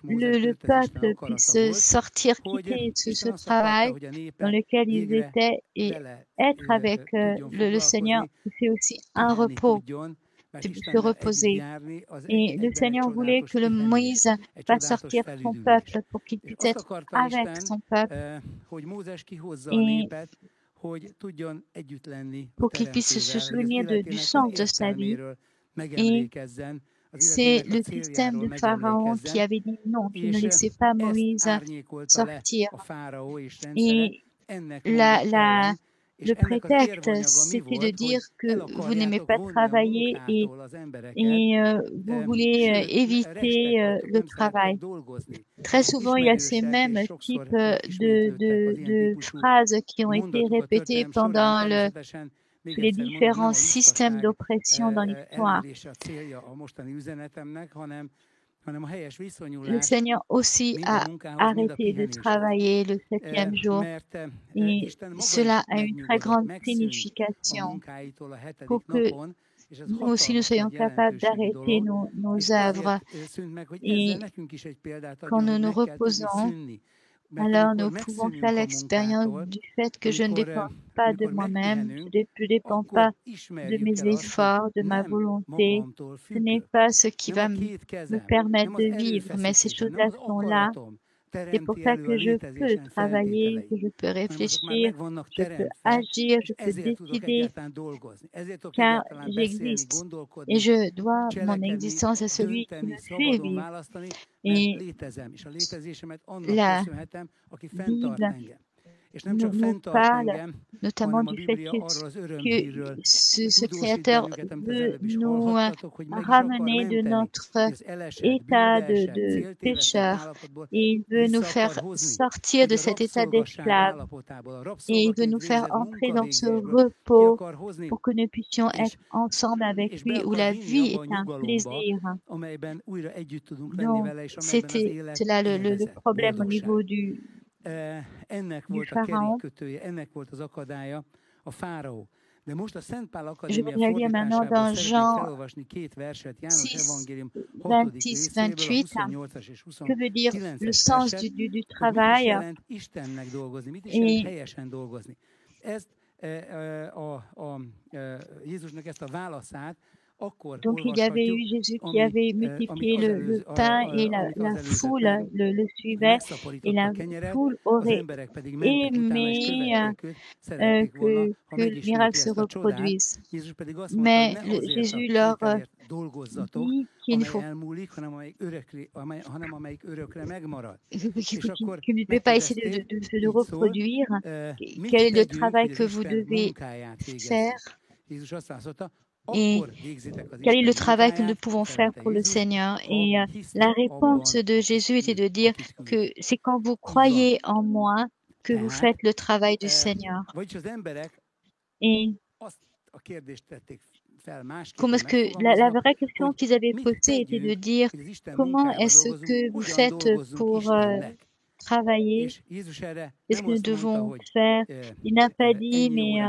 le peuple puisse sortir, quitter ce travail dans lequel ils étaient et être avec le Seigneur. C'est aussi un repos. Se reposer. Et le Seigneur voulait que le Moïse fasse sortir son peuple pour qu'il puisse être avec son peuple et pour qu'il puisse se souvenir du sens de sa vie. Et c'est le système de Pharaon qui avait dit non, qui ne laissait pas Moïse sortir. Et le prétexte, c'était de dire que vous n'aimez pas travailler et vous voulez éviter le travail. Très souvent, il y a ces mêmes types de phrases qui ont été répétées pendant les différents systèmes d'oppression dans l'histoire. Le Seigneur aussi a arrêté de travailler le 7e jour et cela a une très grande signification pour que nous aussi nous soyons capables d'arrêter nos œuvres et quand nous nous reposons, alors nous pouvons faire l'expérience du fait que je ne dépends pas de moi-même, je ne dépends pas de mes efforts, de ma volonté. Ce n'est pas ce qui va me permettre de vivre, mais ces choses-là sont là. C'est pour ça que je peux travailler, que je peux réfléchir, je peux agir, je peux décider, car j'existe et je dois mon existence à celui qui me fait vivre. Et la Bible nous parle notamment du fait que ce Créateur veut nous ramener de notre état de pécheur et il veut nous faire sortir de cet état d'esclave et il veut nous faire entrer dans ce repos pour que nous puissions être ensemble avec lui où la vie est un plaisir. Donc, c'était là le problème au niveau du Pharaon. Je voudrais lire maintenant dans Jean 6, 26, 28, que veut dire le sens du travail et donc il y avait eu Jésus qui avait multiplié le pain et la foule le suivait et la foule aurait aimé que le miracle se reproduise. Mais Jésus leur dit qu'il ne faut qu'il ne peut pas essayer de reproduire. Quel est le travail que vous devez faire? Et quel est le travail que nous pouvons faire pour le Seigneur? Et la réponse de Jésus était de dire que c'est quand vous croyez en moi que vous faites le travail du Seigneur. Et comment est-ce que la vraie question qu'ils avaient posée était de dire comment est-ce que vous faites pour travailler. C'est ce que nous devons faire. Il n'a pas dit, mais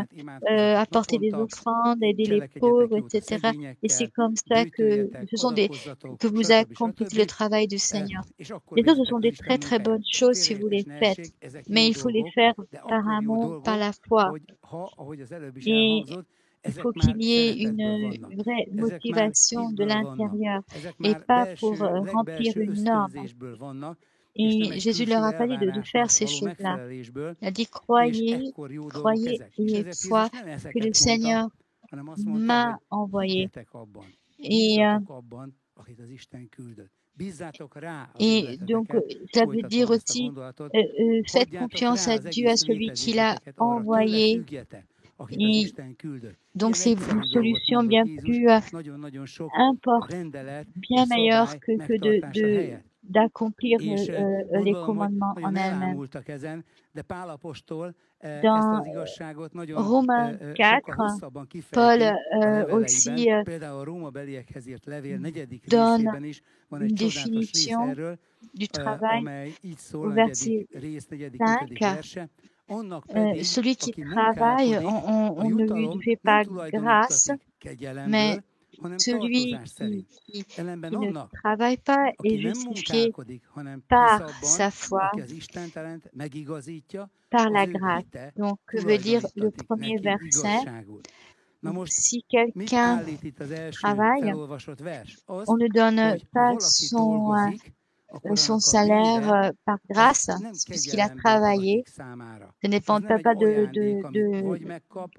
apporter des offrandes, aider les pauvres, etc. Et c'est comme ça que vous accomplissez le travail du Seigneur. Les autres, ce sont des très très bonnes choses si vous les faites, mais il faut les faire par amour, par la foi. Et il faut qu'il y ait une vraie motivation de l'intérieur et pas pour remplir une norme. Et Jésus leur a pas dit de faire ces choses-là. Il a dit croyez, croyez et foi que le Seigneur m'a envoyé. Et donc, ça veut dire aussi, faites confiance à Dieu, à celui qui l'a envoyé. Et donc, c'est une solution bien plus importante, bien meilleure que d'accomplir les commandements en elles-mêmes. Dans Romains 4, Paul aussi donne une définition du travail au verset 5. Celui qui travaille, on ne lui fait pas grâce, mais celui qui ne travaille pas est justifié par sa foi, par la grâce. Donc, que veut dire le premier verset? Si quelqu'un travaille, on ne donne pas son salaire par grâce, puisqu'il a travaillé. Ça ne dépend pas de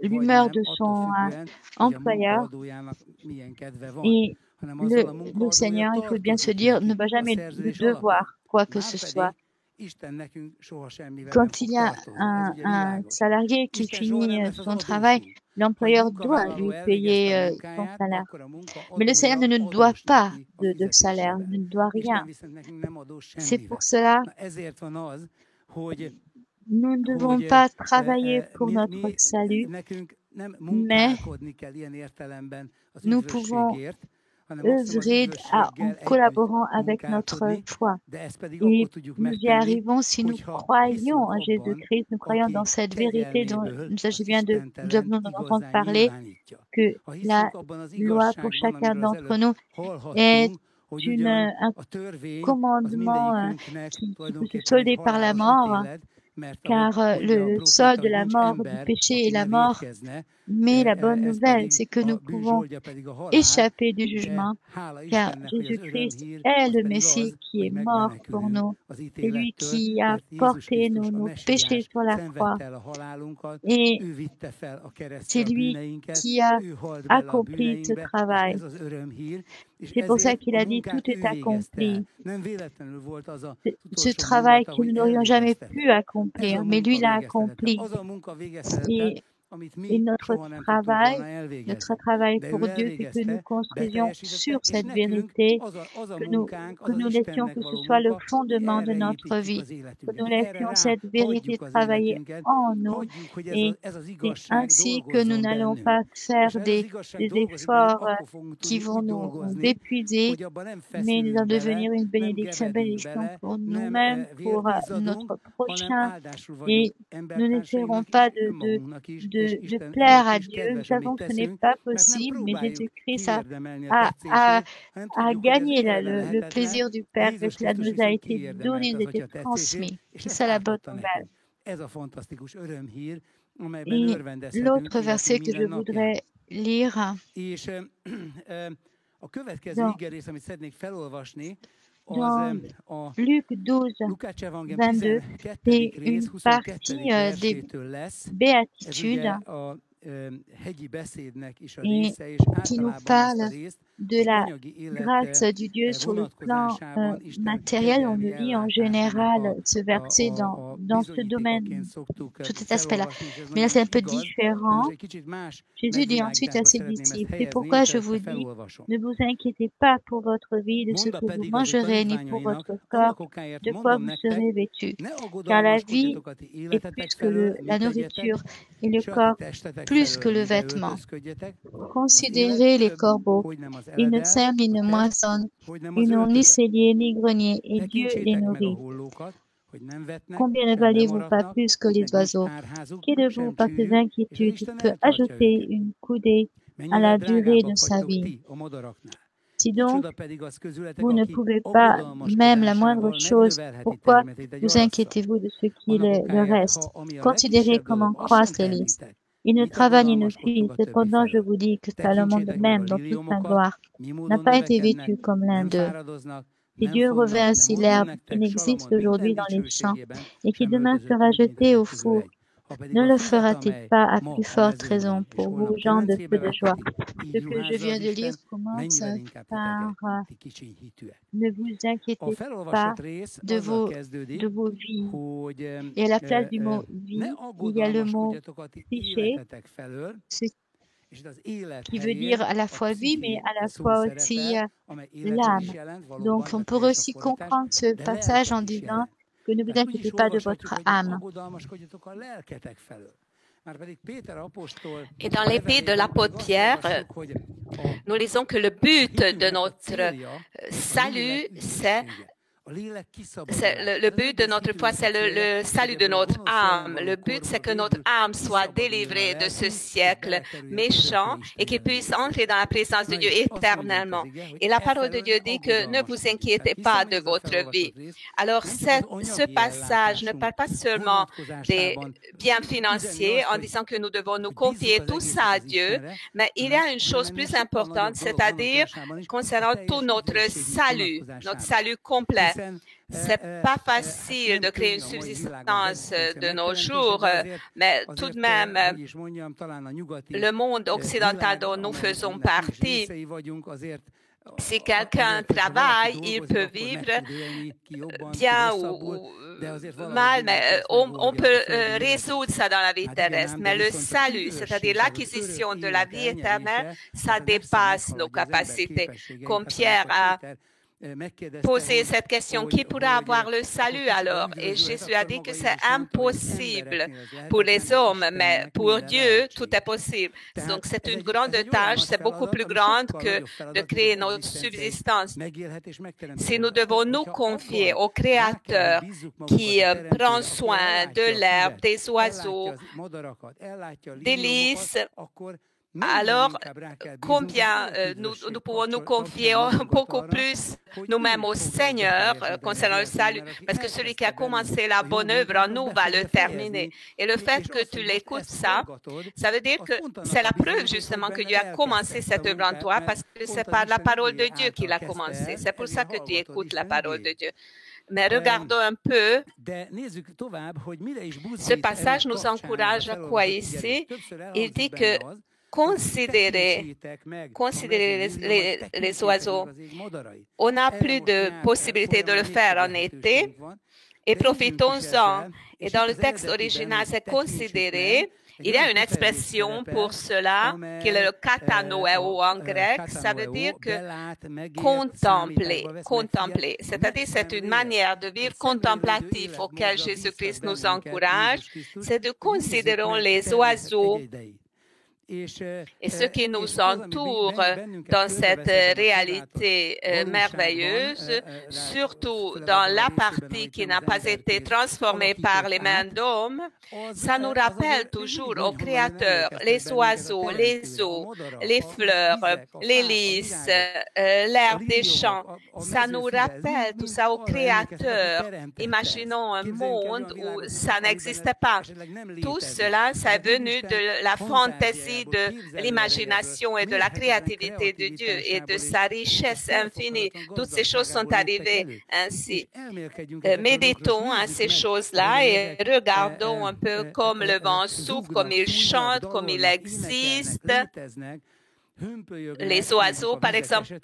l'humeur de son employeur. Et le Seigneur, il faut bien se dire, ne va jamais devoir quoi que ce soit. Quand il y a un salarié qui finit son travail, l'employeur doit lui payer son salaire. Mais le Seigneur ne nous doit pas de salaire, ne nous doit rien. C'est pour cela nous ne devons pas travailler pour notre salut, mais nous pouvons œuvrer en collaborant avec notre foi. Et nous y arrivons si nous croyons en Jésus-Christ, nous croyons dans cette vérité dont nous venons d'entendre parler, que la loi pour chacun d'entre nous est un commandement qui peut se solder par la mort, car le solde de la mort du péché est la mort. Mais la bonne nouvelle, c'est que nous pouvons échapper du jugement, car Jésus-Christ est le Messie qui est mort pour nous. C'est lui qui a porté nos péchés sur la croix. Et c'est lui qui a accompli ce travail. C'est pour ça qu'il a dit tout est accompli. Ce travail que nous n'aurions jamais pu accomplir, mais lui l'a accompli. Et notre travail pour Dieu, c'est que nous construisions sur cette vérité, que nous laissions que ce soit le fondement de notre vie, que nous laissions cette vérité travailler en nous, et c'est ainsi que nous n'allons pas faire des efforts qui vont nous épuiser, mais nous allons devenir une bénédiction pour nous-mêmes, pour notre prochain, et nous n'essaierons pas de plaire à Dieu. Nous savons que ce n'est pas possible, mais Jésus-Christ a gagné le plaisir du Père, que cela nous a été donné, nous a été transmis. C'est ça la bonne nouvelle. Et l'autre verset que je voudrais lire dans Luc 12, 22, c'est une partie des béatitudes et qui nous parle de la grâce du Dieu sur le plan matériel. On le lit en général, ce verset dans ce domaine, tout cet aspect-là. Mais là, c'est un peu différent. Jésus dit ensuite à ses disciples, « C'est pourquoi je vous dis, ne vous inquiétez pas pour votre vie, de ce que vous mangerez, ni pour votre corps, de quoi vous serez vêtus. Car la vie est plus que la nourriture, et le corps plus que le vêtement. Considérez les corbeaux. Ils ne sèment ni ne moissonnent, ils n'ont ni cellier ni grenier, et Dieu les nourrit. Combien ne valez-vous pas plus que les oiseaux? Qui de vous, par ses inquiétudes, peut ajouter une coudée à la durée de sa vie? Si donc vous ne pouvez pas même la moindre chose, pourquoi vous inquiétez-vous de ce qui est le reste? Considérez comment croissent les lys. Il ne travaille ni ne fuit. Cependant, je vous dis que Salomon même, dans toute sa gloire, n'a pas été vêtu comme l'un d'eux. Si Dieu revêt ainsi l'herbe qui n'existe aujourd'hui dans les champs et qui demain sera jetée au four, ne le fera-t-il pas à plus forte raison pour vous, gens de peu de joie? Ce que je viens de lire commence par ne vous inquiétez pas de vos vies. Et à la place du mot vie, il y a le mot psyché, qui veut dire à la fois vie, mais à la fois aussi l'âme. Donc, on peut aussi comprendre ce passage en disant que ne vous inquiétez pas de votre âme. Et dans l'épée de l'apôtre Pierre, nous lisons que le but de notre salut, c'est le but de notre foi, c'est le salut de notre âme. Le but, c'est que notre âme soit délivrée de ce siècle méchant et qu'il puisse entrer dans la présence de Dieu éternellement. Et la parole de Dieu dit que ne vous inquiétez pas de votre vie. Alors, ce passage ne parle pas seulement des biens financiers en disant que nous devons nous confier tout ça à Dieu, mais il y a une chose plus importante, c'est-à-dire concernant tout notre salut complet. C'est pas facile de créer une subsistance de nos jours, mais tout de même, le monde occidental dont nous faisons partie, si quelqu'un travaille, il peut vivre bien ou mal, mais on peut résoudre ça dans la vie terrestre. Mais le salut, c'est-à-dire l'acquisition de la vie éternelle, ça dépasse nos capacités. Comme Pierre a posé cette question, qui pourra avoir le salut alors? Et Jésus a dit que c'est impossible pour les hommes, mais pour Dieu, tout est possible. Donc c'est une grande tâche, c'est beaucoup plus grande que de créer notre subsistance. Si nous devons nous confier au Créateur qui prend soin de l'herbe, des oiseaux, des lys, alors combien nous pouvons nous confier beaucoup plus nous-mêmes au Seigneur concernant le salut, parce que celui qui a commencé la bonne œuvre en nous va le terminer. Et le fait que tu l'écoutes, ça veut dire que c'est la preuve justement que Dieu a commencé cette œuvre en toi, parce que c'est par la parole de Dieu qu'il a commencé. C'est pour ça que tu écoutes la parole de Dieu. Mais regardons un peu, ce passage nous encourage à quoi ici? Il dit que considérez les oiseaux. On n'a plus de possibilité de le faire en été et profitons-en. Et dans le texte original, c'est considérer. Il y a une expression pour cela qui est le katanoeo en grec. Ça veut dire que contempler. C'est-à-dire c'est une manière de vivre contemplative auquel Jésus-Christ nous encourage. C'est de considérer les oiseaux et ce qui nous entoure dans cette réalité merveilleuse, surtout dans la partie qui n'a pas été transformée par les mains d'hommes, ça nous rappelle toujours au Créateur, les oiseaux, les eaux, les fleurs, les lys, l'herbe des champs. Ça nous rappelle tout ça au Créateur. Imaginons un monde où ça n'existait pas. Tout cela, ça est venu de la fantaisie de l'imagination et de la créativité de Dieu et de sa richesse infinie. Toutes ces choses sont arrivées ainsi. Méditons à ces choses-là et regardons un peu comme le vent souffle, comme il chante, comme il existe. Les oiseaux, par exemple,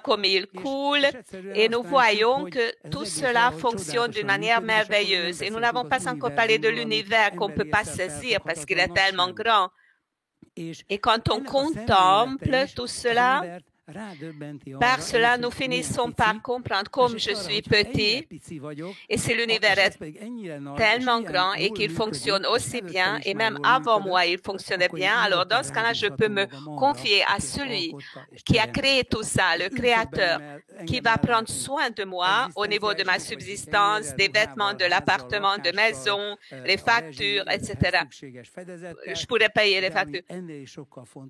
comme ils coulent, et nous voyons que tout cela fonctionne d'une manière merveilleuse. Et nous n'avons pas encore parlé de l'univers qu'on ne peut pas saisir parce qu'il est tellement grand. Et quand on contemple tout cela, Par cela, nous finissons par comprendre comme je suis petit et si l'univers est tellement grand et qu'il fonctionne aussi bien et même avant moi, il fonctionnait bien, alors dans ce cas-là, je peux me confier à celui qui a créé tout ça, le Créateur, qui va prendre soin de moi au niveau de ma subsistance, des vêtements, de l'appartement, de maison, les factures, etc. Je pourrais payer les factures.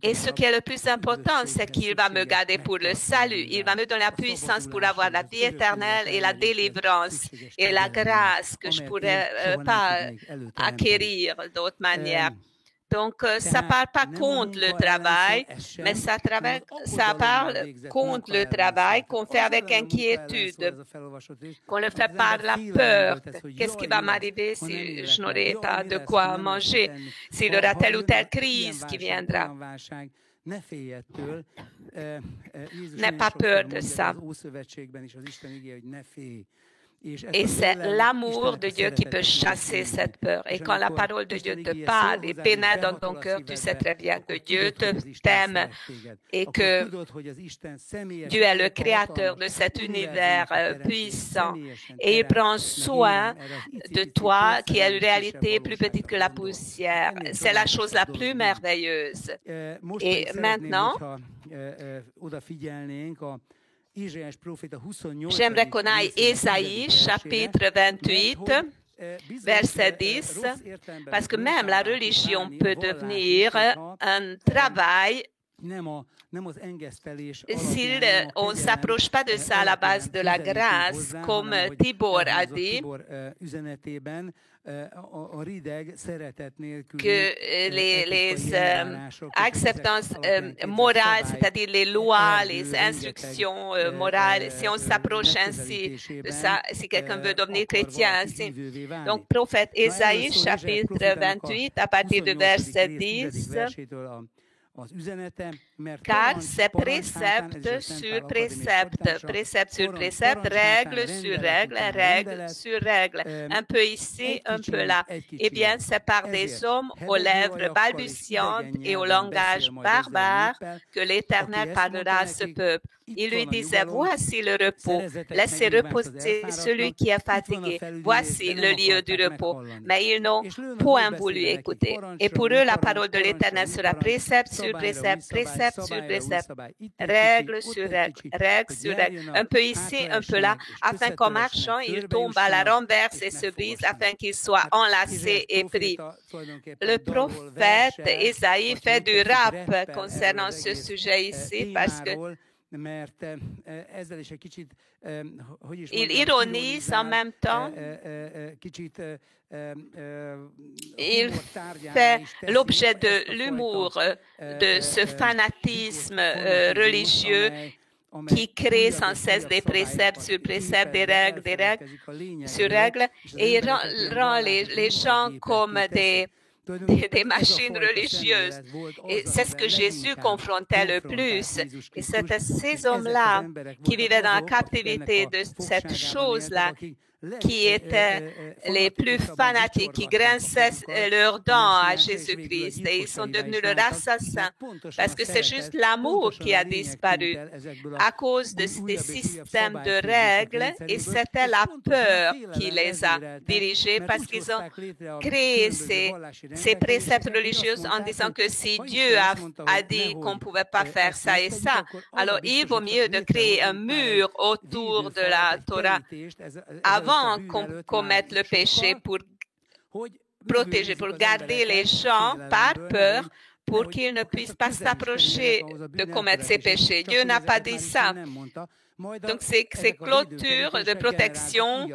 Et ce qui est le plus important, c'est qu'il va me garder pour le salut. Il va me donner la puissance pour avoir la vie éternelle et la délivrance et la grâce que je ne pourrais pas acquérir d'autre manière. Donc, ça ne parle pas contre le travail, mais ça parle contre le travail qu'on fait avec inquiétude, qu'on le fait par la peur. Qu'est-ce qui va m'arriver si je n'aurai pas de quoi manger, s'il y aura telle ou telle crise qui viendra? N'aie pas peur de ça. Et c'est l'amour de Dieu qui peut chasser cette peur. Et quand la parole de Dieu te parle et pénètre dans ton cœur, tu sais très bien que Dieu t'aime et que Dieu est le créateur de cet univers puissant. Et il prend soin de toi qui est une réalité plus petite que la poussière. C'est la chose la plus merveilleuse. Et maintenant, j'aimerais qu'on aille Ésaïe, chapitre 28, verset 10, parce que même la religion peut devenir un travail si on ne s'approche pas de ça à la base de la grâce, comme Tibor a dit, que les acceptances morales, c'est-à-dire les lois, les instructions morales, si on s'approche ainsi de ça, si quelqu'un veut devenir chrétien ainsi. Donc, prophète Ésaïe, chapitre 28, à partir du verset 10, car c'est précepte sur précepte, précepte sur précepte, règle sur règle, règle sur règle, un peu ici, un peu là. Eh bien, c'est par des hommes aux lèvres balbutiantes et au langage barbare que l'Éternel parlera à ce peuple. Il lui disait, voici le repos, laissez reposer celui qui est fatigué, voici le lieu du repos. Mais ils n'ont point voulu écouter. Et pour eux, la parole de l'Éternel sera précepte sur précepte, précepte sur précepte, règle sur règle, règle sur règle, un peu ici, un peu là, afin qu'en marchant, il tombe à la renverse et se brise, afin qu'il soit enlacé et pris. Le prophète Ésaïe fait du rap concernant ce sujet ici, parce que il ironise en même temps, il fait l'objet de l'humour, de ce fanatisme religieux qui crée sans cesse des préceptes sur préceptes, des règles sur règles, et il rend les gens comme des machines religieuses. Et c'est ce que Jésus confrontait le plus. Et c'était ces hommes-là qui vivaient dans la captivité de cette chose-là, qui étaient les plus fanatiques, qui grinçaient leurs dents à Jésus-Christ. Et ils sont devenus leurs assassins. Parce que c'est juste l'amour qui a disparu à cause des systèmes de règles. Et c'était la peur qui les a dirigés, parce qu'ils ont créé ces préceptes religieux en disant que si Dieu a dit qu'on ne pouvait pas faire ça et ça, alors il vaut mieux de créer un mur autour de la Torah avant qu'on commette le péché, pour protéger, pour garder les gens par peur, pour qu'ils ne puissent pas s'approcher de commettre ces péchés. Dieu n'a pas dit ça. Donc, ces clôtures de protection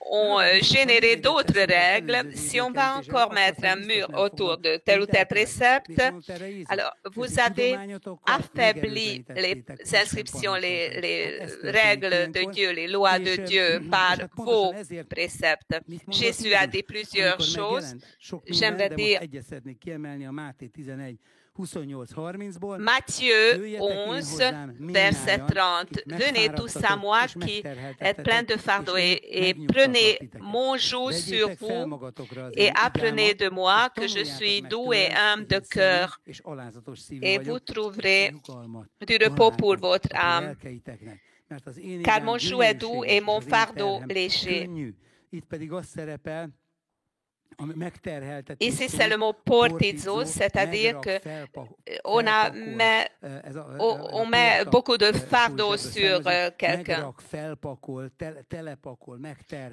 ont généré d'autres règles. Si on va encore mettre un mur autour de tel ou tel précepte, alors vous avez affaibli les inscriptions, les règles de Dieu, les lois de Dieu par vos préceptes. Jésus a dit plusieurs choses. J'aimerais dire Matthieu 11, verset 30. Venez tous à moi qui êtes pleins de fardeau et prenez mon joug sur vous et apprenez de moi que je suis doux et humble de cœur et vous trouverez du repos pour votre âme. Car mon joug est doux et mon fardeau léger. Ici, c'est le mot portizo, c'est-à-dire qu'on met beaucoup de fardeau sur quelqu'un.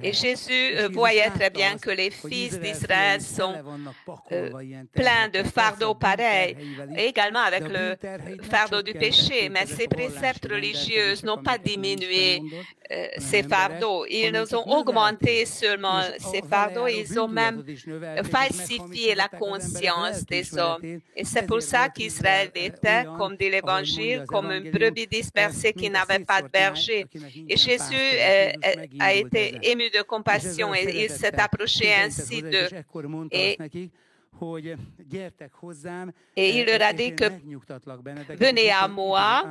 Et Jésus voyait très bien que les fils d'Israël sont pleins de fardeaux pareils, également avec le fardeau du péché. Mais ces préceptes religieux n'ont pas diminué ces fardeaux. Ils ont augmenté seulement ces fardeaux. Ils ont même falsifier la conscience des hommes. Et c'est pour ça qu'Israël était, comme dit l'Évangile, comme une brebis dispersée qui n'avait pas de berger. Et Jésus a été ému de compassion et il s'est approché ainsi d'eux. Et il leur a dit que venez à moi.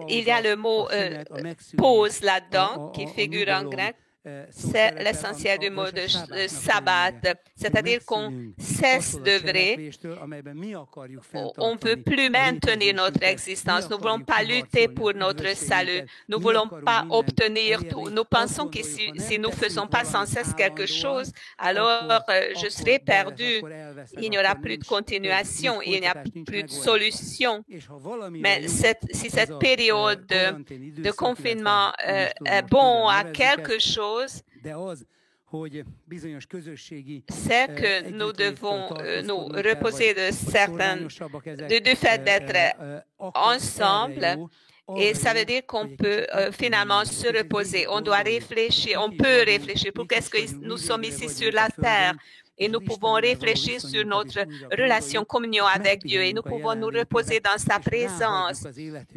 Il y a le mot pause là-dedans qui figure en grec. C'est l'essentiel du mot de sabbat, c'est-à-dire qu'on cesse d'œuvrer, on ne veut plus maintenir notre existence, nous ne voulons pas lutter pour notre salut, nous ne voulons pas obtenir tout. Nous pensons que si nous ne faisons pas sans cesse quelque chose, alors je serai perdu, il n'y aura plus de continuation, il n'y a plus de solution. Mais si cette période de confinement est bon à quelque chose, c'est que nous devons nous reposer du fait d'être ensemble. Et ça veut dire qu'on peut finalement se reposer. On doit réfléchir, on peut réfléchir. Pourquoi est-ce que nous sommes ici sur la terre? Et nous pouvons réfléchir sur notre relation, communion avec Dieu. Et nous pouvons nous reposer dans sa présence.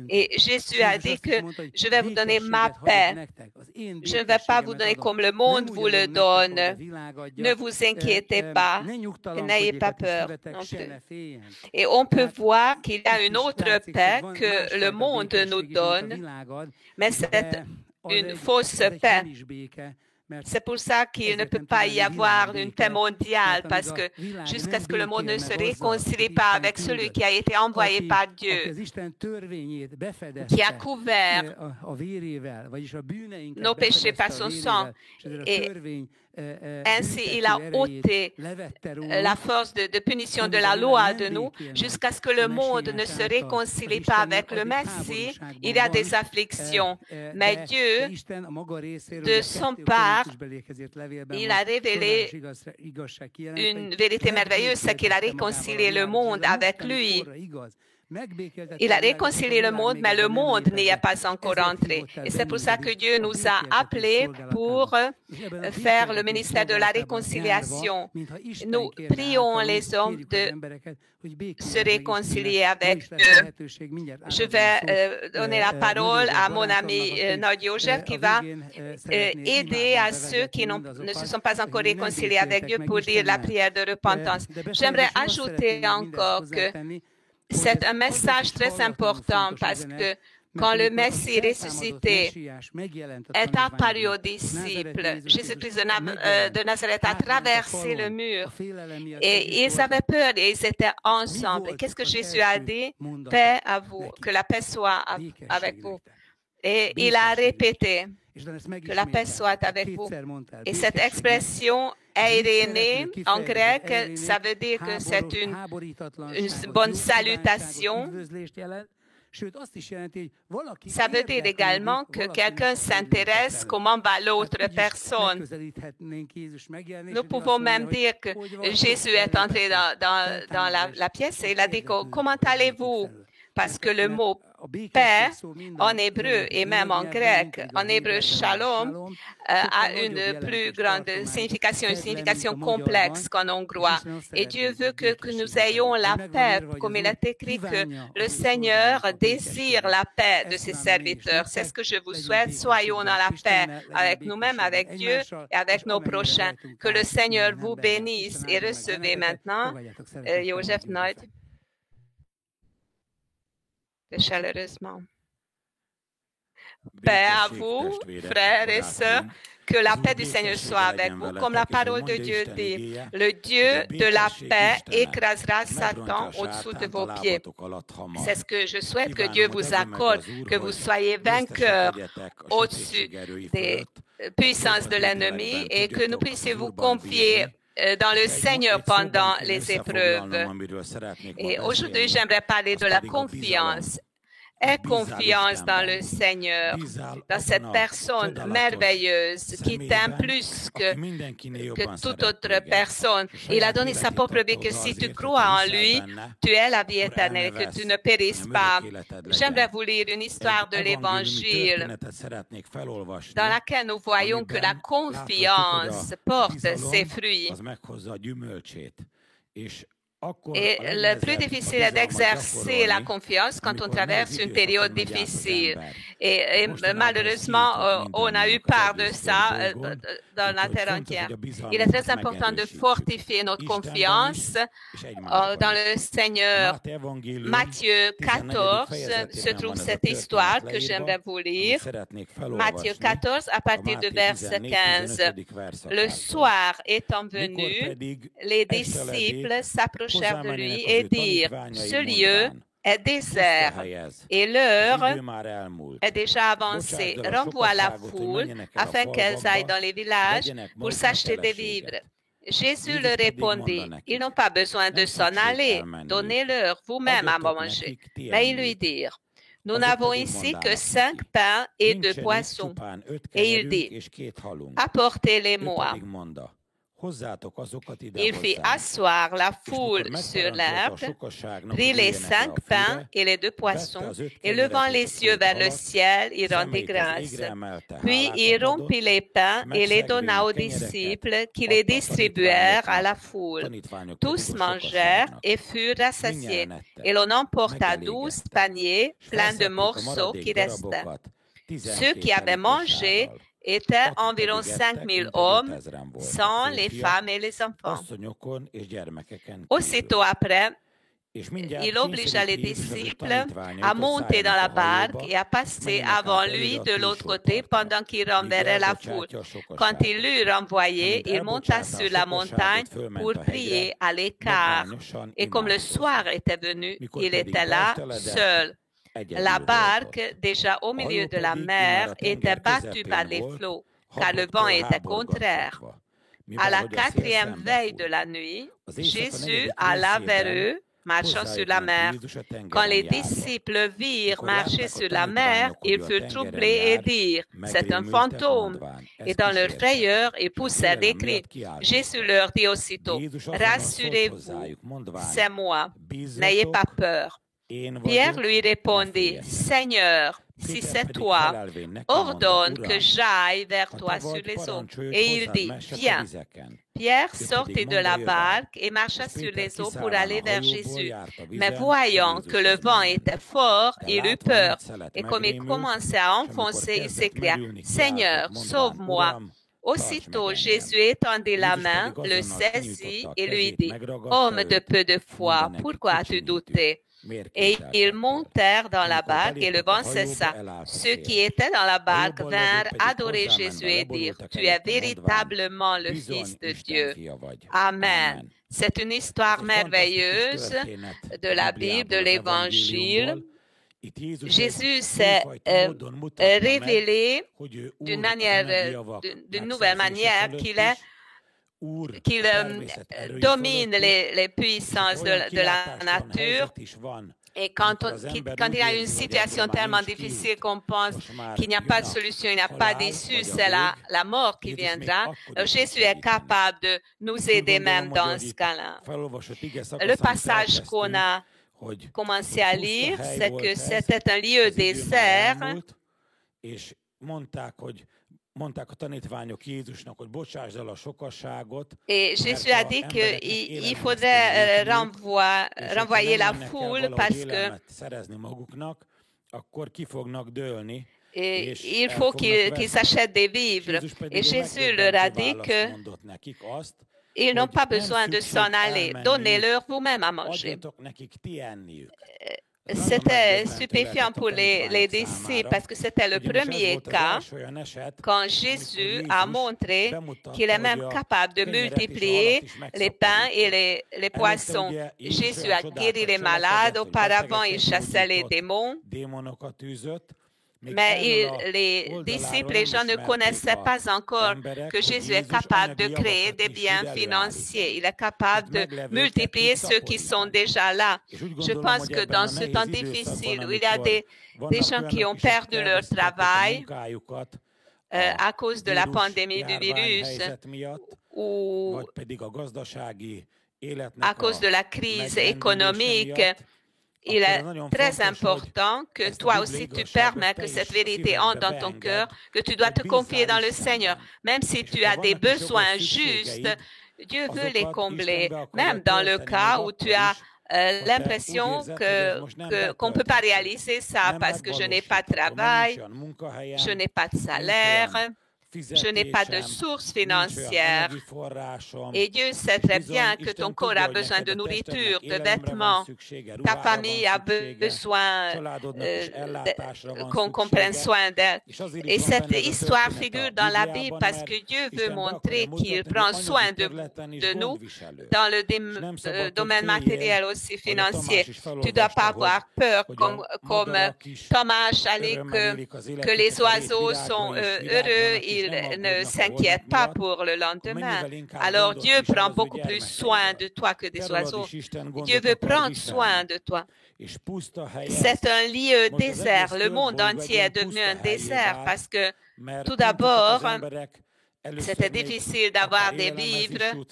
Et Jésus a dit que je vais vous donner ma paix. Je ne vais pas vous donner comme le monde vous le donne. Ne vous inquiétez pas. N'ayez pas peur non plus. Et on peut voir qu'il y a une autre paix que le monde nous donne. Mais c'est une fausse paix. C'est pour ça qu'il ne peut pas y avoir une paix mondiale, parce que jusqu'à ce que le monde ne se réconcilie pas avec celui qui a été envoyé par Dieu, qui a couvert nos péchés par son sang, et ainsi il a ôté la force de punition de la loi de nous, jusqu'à ce que le monde ne se réconcilie pas avec le Messie. Il y a des afflictions, mais Dieu, de son part, il a révélé une vérité merveilleuse, c'est qu'il a réconcilié le monde avec lui. Il a réconcilié le monde, mais le monde n'y est pas encore entré. Et c'est pour ça que Dieu nous a appelés pour faire le ministère de la réconciliation. Nous prions les hommes de se réconcilier avec Dieu. Je vais donner la parole à mon ami Nagy József qui va aider à ceux qui ne se sont pas encore réconciliés avec Dieu pour dire la prière de repentance. J'aimerais ajouter encore que c'est un message très important parce que quand le Messie ressuscité est apparu aux disciples, Jésus-Christ de Nazareth a traversé le mur et ils avaient peur et ils étaient ensemble. Qu'est-ce que Jésus a dit? Paix à vous, que la paix soit avec vous. Et il a répété que la paix soit avec vous. Et cette expression Eirene, en grec, ça veut dire que c'est une bonne salutation. Ça veut dire également que quelqu'un s'intéresse comment va l'autre personne. Nous pouvons même dire que Jésus est entré dans la pièce et il a dit comment allez-vous? Parce que le mot paix en hébreu et même en grec, en hébreu shalom, a une plus grande signification, une signification complexe qu'en hongrois. Et Dieu veut que nous ayons la paix, comme il est écrit que le Seigneur désire la paix de ses serviteurs. C'est ce que je vous souhaite. Soyons dans la paix avec nous-mêmes, avec Dieu et avec nos prochains. Que le Seigneur vous bénisse et recevez maintenant József Nagy. chaleureusement. Paix à vous, frères et sœurs, que la paix du Seigneur soit avec vous. Comme la parole de Dieu dit, le Dieu de la paix écrasera Satan au-dessous de vos pieds. C'est ce que je souhaite que Dieu vous accorde, que vous soyez vainqueurs au-dessus des puissances de l'ennemi et que nous puissions vous confier dans le Seigneur pendant les épreuves. Et aujourd'hui, j'aimerais parler de la confiance. Aie confiance dans le Seigneur, dans cette personne merveilleuse qui t'aime plus que toute autre personne. Il a donné sa propre vie, que si tu crois en lui, tu es la vie éternelle, que tu ne périsses pas. J'aimerais vous lire une histoire de l'Évangile dans laquelle nous voyons que la confiance porte ses fruits. Et le plus difficile est d'exercer la confiance quand on traverse une période difficile. Et malheureusement, on a eu part de ça dans la terre entière. Il est très important de fortifier notre confiance dans le Seigneur. Matthieu 14 se trouve cette histoire que j'aimerais vous lire. Matthieu 14 à partir de verset 15. Le soir étant venu, les disciples s'approchèrent de lui et dirent, ce lieu est désert et l'heure est déjà avancée. Renvoie la foule afin qu'elles aillent dans les villages pour s'acheter des vivres. Jésus leur répondit, ils n'ont pas besoin de s'en aller, donnez-leur vous-même à manger. Mais ils lui dirent, nous n'avons ici que 5 pains et 2 poissons. Et il dit, apportez-les-moi. Il fit asseoir la foule sur l'herbe, prit les 5 pains et les 2 poissons, et levant les yeux vers le ciel, il rendit grâce. Puis il rompit les pains et les donna aux disciples, qui les distribuèrent à la foule. Tous mangèrent et furent rassasiés, et l'on emporta 12 paniers pleins de morceaux qui restaient. Ceux qui avaient mangé étaient environ 5000 hommes, sans les femmes et les enfants. Aussitôt après, il obligea les disciples à monter dans la barque et à passer avant lui de l'autre côté pendant qu'il renverrait la foule. Quand il l'eut renvoyé, il monta sur la montagne pour prier à l'écart. Et comme le soir était venu, il était là, seul. La barque, déjà au milieu de la mer, était battue par les flots, car le vent était contraire. À la 4e veille de la nuit, Jésus alla vers eux, marchant sur la mer. Quand les disciples virent marcher sur la mer, ils furent troublés et dirent, « C'est un fantôme !» Et dans leur frayeur, ils poussèrent des cris. Jésus leur dit aussitôt, « Rassurez-vous, c'est moi, n'ayez pas peur. » Pierre lui répondit, « Seigneur, si c'est toi, ordonne que j'aille vers toi sur les eaux. » Et il dit, « Viens. » Pierre sortit de la barque et marcha sur les eaux pour aller vers Jésus. Mais voyant que le vent était fort, il eut peur. Et comme il commençait à enfoncer, il s'écria, « Seigneur, sauve-moi. » Aussitôt, Jésus étendit la main, le saisit et lui dit, « Homme de peu de foi, pourquoi as-tu douté? » Et ils montèrent dans la barque et le vent cessa. Ceux qui étaient dans la barque vinrent adorer Jésus et dire, « Tu es véritablement le Fils de Dieu. » Amen. C'est une histoire merveilleuse de la Bible, de l'Évangile. Jésus s'est révélé d'une nouvelle manière qu'il domine les puissances de la nature. Et quand il y a une situation tellement difficile qu'on pense qu'il n'y a pas de solution, il n'y a pas d'issue, c'est la mort qui viendra. Alors, Jésus est capable de nous aider même dans ce cas-là. Le passage qu'on a commencé à lire, c'est que c'était un lieu désert. Et Jésus a dit qu'il faudrait renvoyer la foule parce que il faut qu'ils s'achètent des vivres. Et Jésus leur a dit qu'ils n'ont pas besoin de s'en aller. Donnez-leur vous-même à manger. C'était stupéfiant pour les disciples parce que c'était le premier cas quand Jésus a montré qu'il est même capable de multiplier les pains et les poissons. Jésus a guéri les malades, auparavant il chassait les démons. Mais les disciples, les gens ne connaissaient pas encore que Jésus est capable de créer des biens financiers. Il est capable de multiplier ceux qui sont déjà là. Je pense que dans ce temps difficile où il y a des gens qui ont perdu leur travail à cause de la pandémie du virus ou à cause de la crise économique, il est très important que toi aussi tu permets que cette vérité entre dans ton cœur, que tu dois te confier dans le Seigneur. Même si tu as des besoins justes, Dieu veut les combler. Même dans le cas où tu as l'impression qu'on ne peut pas réaliser ça parce que je n'ai pas de travail, je n'ai pas de salaire, je n'ai pas de source financière. Et Dieu sait très bien que ton corps a besoin de nourriture, de vêtements. Ta famille a besoin qu'on prenne soin d'elle. Et cette histoire figure dans la Bible parce que Dieu veut montrer qu'il prend soin de nous dans le domaine matériel aussi financier. Tu ne dois pas avoir peur comme Thomas allait que les oiseaux sont heureux. Il ne s'inquiète pas pour le lendemain. Alors Dieu prend beaucoup plus soin de toi que des oiseaux. Dieu veut prendre soin de toi. C'est un lieu désert. Le monde entier est devenu un désert parce que tout d'abord, c'était difficile d'avoir des vivres.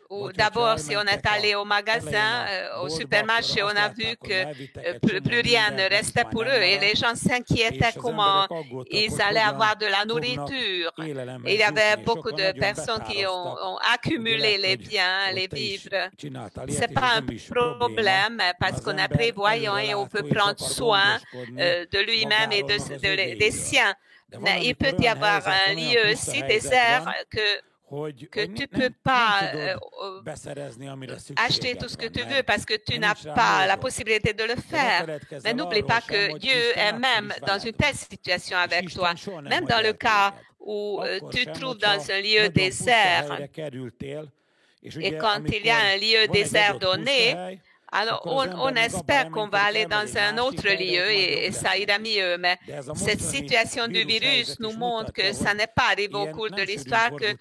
Ou d'abord, si on est allé au magasin, au supermarché, on a vu que plus rien ne restait pour eux et les gens s'inquiétaient comment ils allaient avoir de la nourriture. Et il y avait beaucoup de personnes qui ont accumulé les biens, les vivres. C'est pas un problème parce qu'on est prévoyant et on peut prendre soin de lui-même et des siens. Mais il peut y avoir un lieu si désert que tu ne peux pas acheter tout ce que tu veux parce que tu n'as pas la possibilité de le faire. Mais n'oublie pas que Dieu est même dans une telle situation avec toi. Même dans le cas où tu te trouves dans un lieu désert, et quand il y a un lieu désert donné, alors, on espère qu'on va aller dans un autre lieu et ça ira mieux. Mais cette situation du virus nous montre que ça n'est pas arrivé au cours de l'histoire, que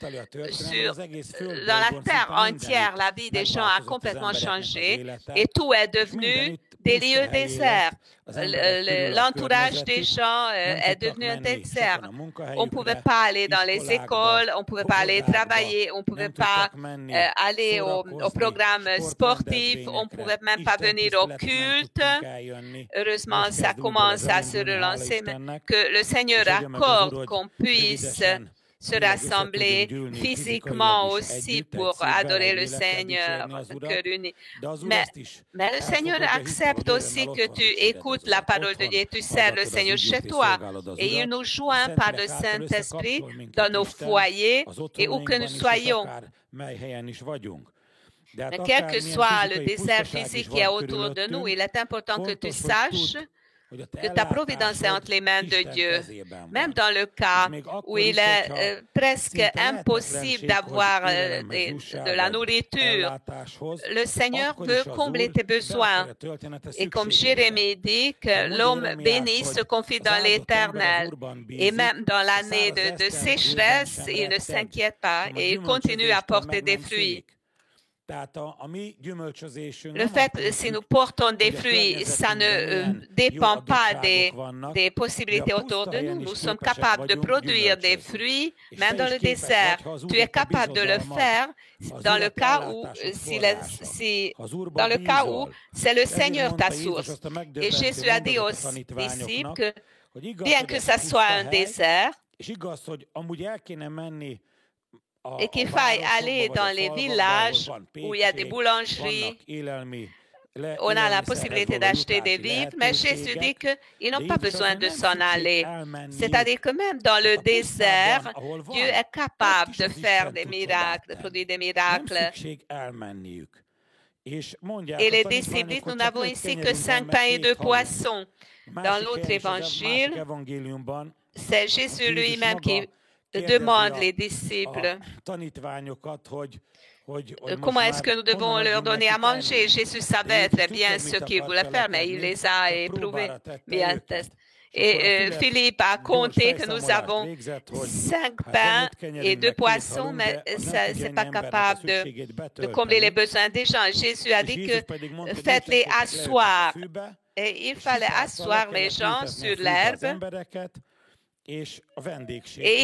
dans la terre entière, la vie des gens a complètement changé et tout est devenu des lieux déserts. L'entourage des gens est devenu un désert. On ne pouvait pas aller dans les écoles, on ne pouvait pas aller travailler, on ne pouvait pas aller au programme sportif, on ne pouvait même pas venir au culte. Heureusement, ça commence à se relancer, mais que le Seigneur accorde qu'on puisse se rassembler physiquement aussi pour adorer le Seigneur, cœur uni. Mais le Seigneur accepte aussi que tu écoutes la parole de Dieu et tu sers le Seigneur chez toi. Et il nous joint par le Saint-Esprit dans nos foyers et où que nous soyons. Mais quel que soit le désert physique qui est autour de nous, il est important que tu saches que ta providence est entre les mains de Dieu. Même dans le cas où il est presque impossible d'avoir de la nourriture, le Seigneur veut combler tes besoins. Et comme Jérémie dit, que l'homme béni se confie dans l'Éternel. Et même dans l'année de sécheresse, il ne s'inquiète pas et il continue à porter des fruits. Le fait, si nous portons des fruits, ça ne dépend pas des possibilités autour de nous. Nous sommes capables de produire des fruits, même dans le désert. Tu es capable de le faire dans le cas où, c'est le Seigneur ta source. Et Jésus a dit aux disciples que, bien que ça soit un désert, et qu'il faille aller dans les villages où il y a des boulangeries, on a la possibilité d'acheter des vivres, mais Jésus dit qu'ils n'ont pas besoin de s'en aller. C'est-à-dire que même dans le désert, Dieu est capable de faire des miracles, de produire des miracles. Et les disciples disent, nous n'avons ici que 5 pains et 2 poissons. Dans l'autre évangile, c'est Jésus lui-même qui demande les disciples comment est-ce que nous devons leur donner à manger. Jésus savait très bien ce qu'il voulait faire, mais il les a éprouvés. Et Philippe a compté que nous avons 5 pains et 2 poissons, mais ce n'est pas capable de combler les besoins des gens. Jésus a dit que faites-les asseoir. Et il fallait asseoir les gens sur l'herbe. Et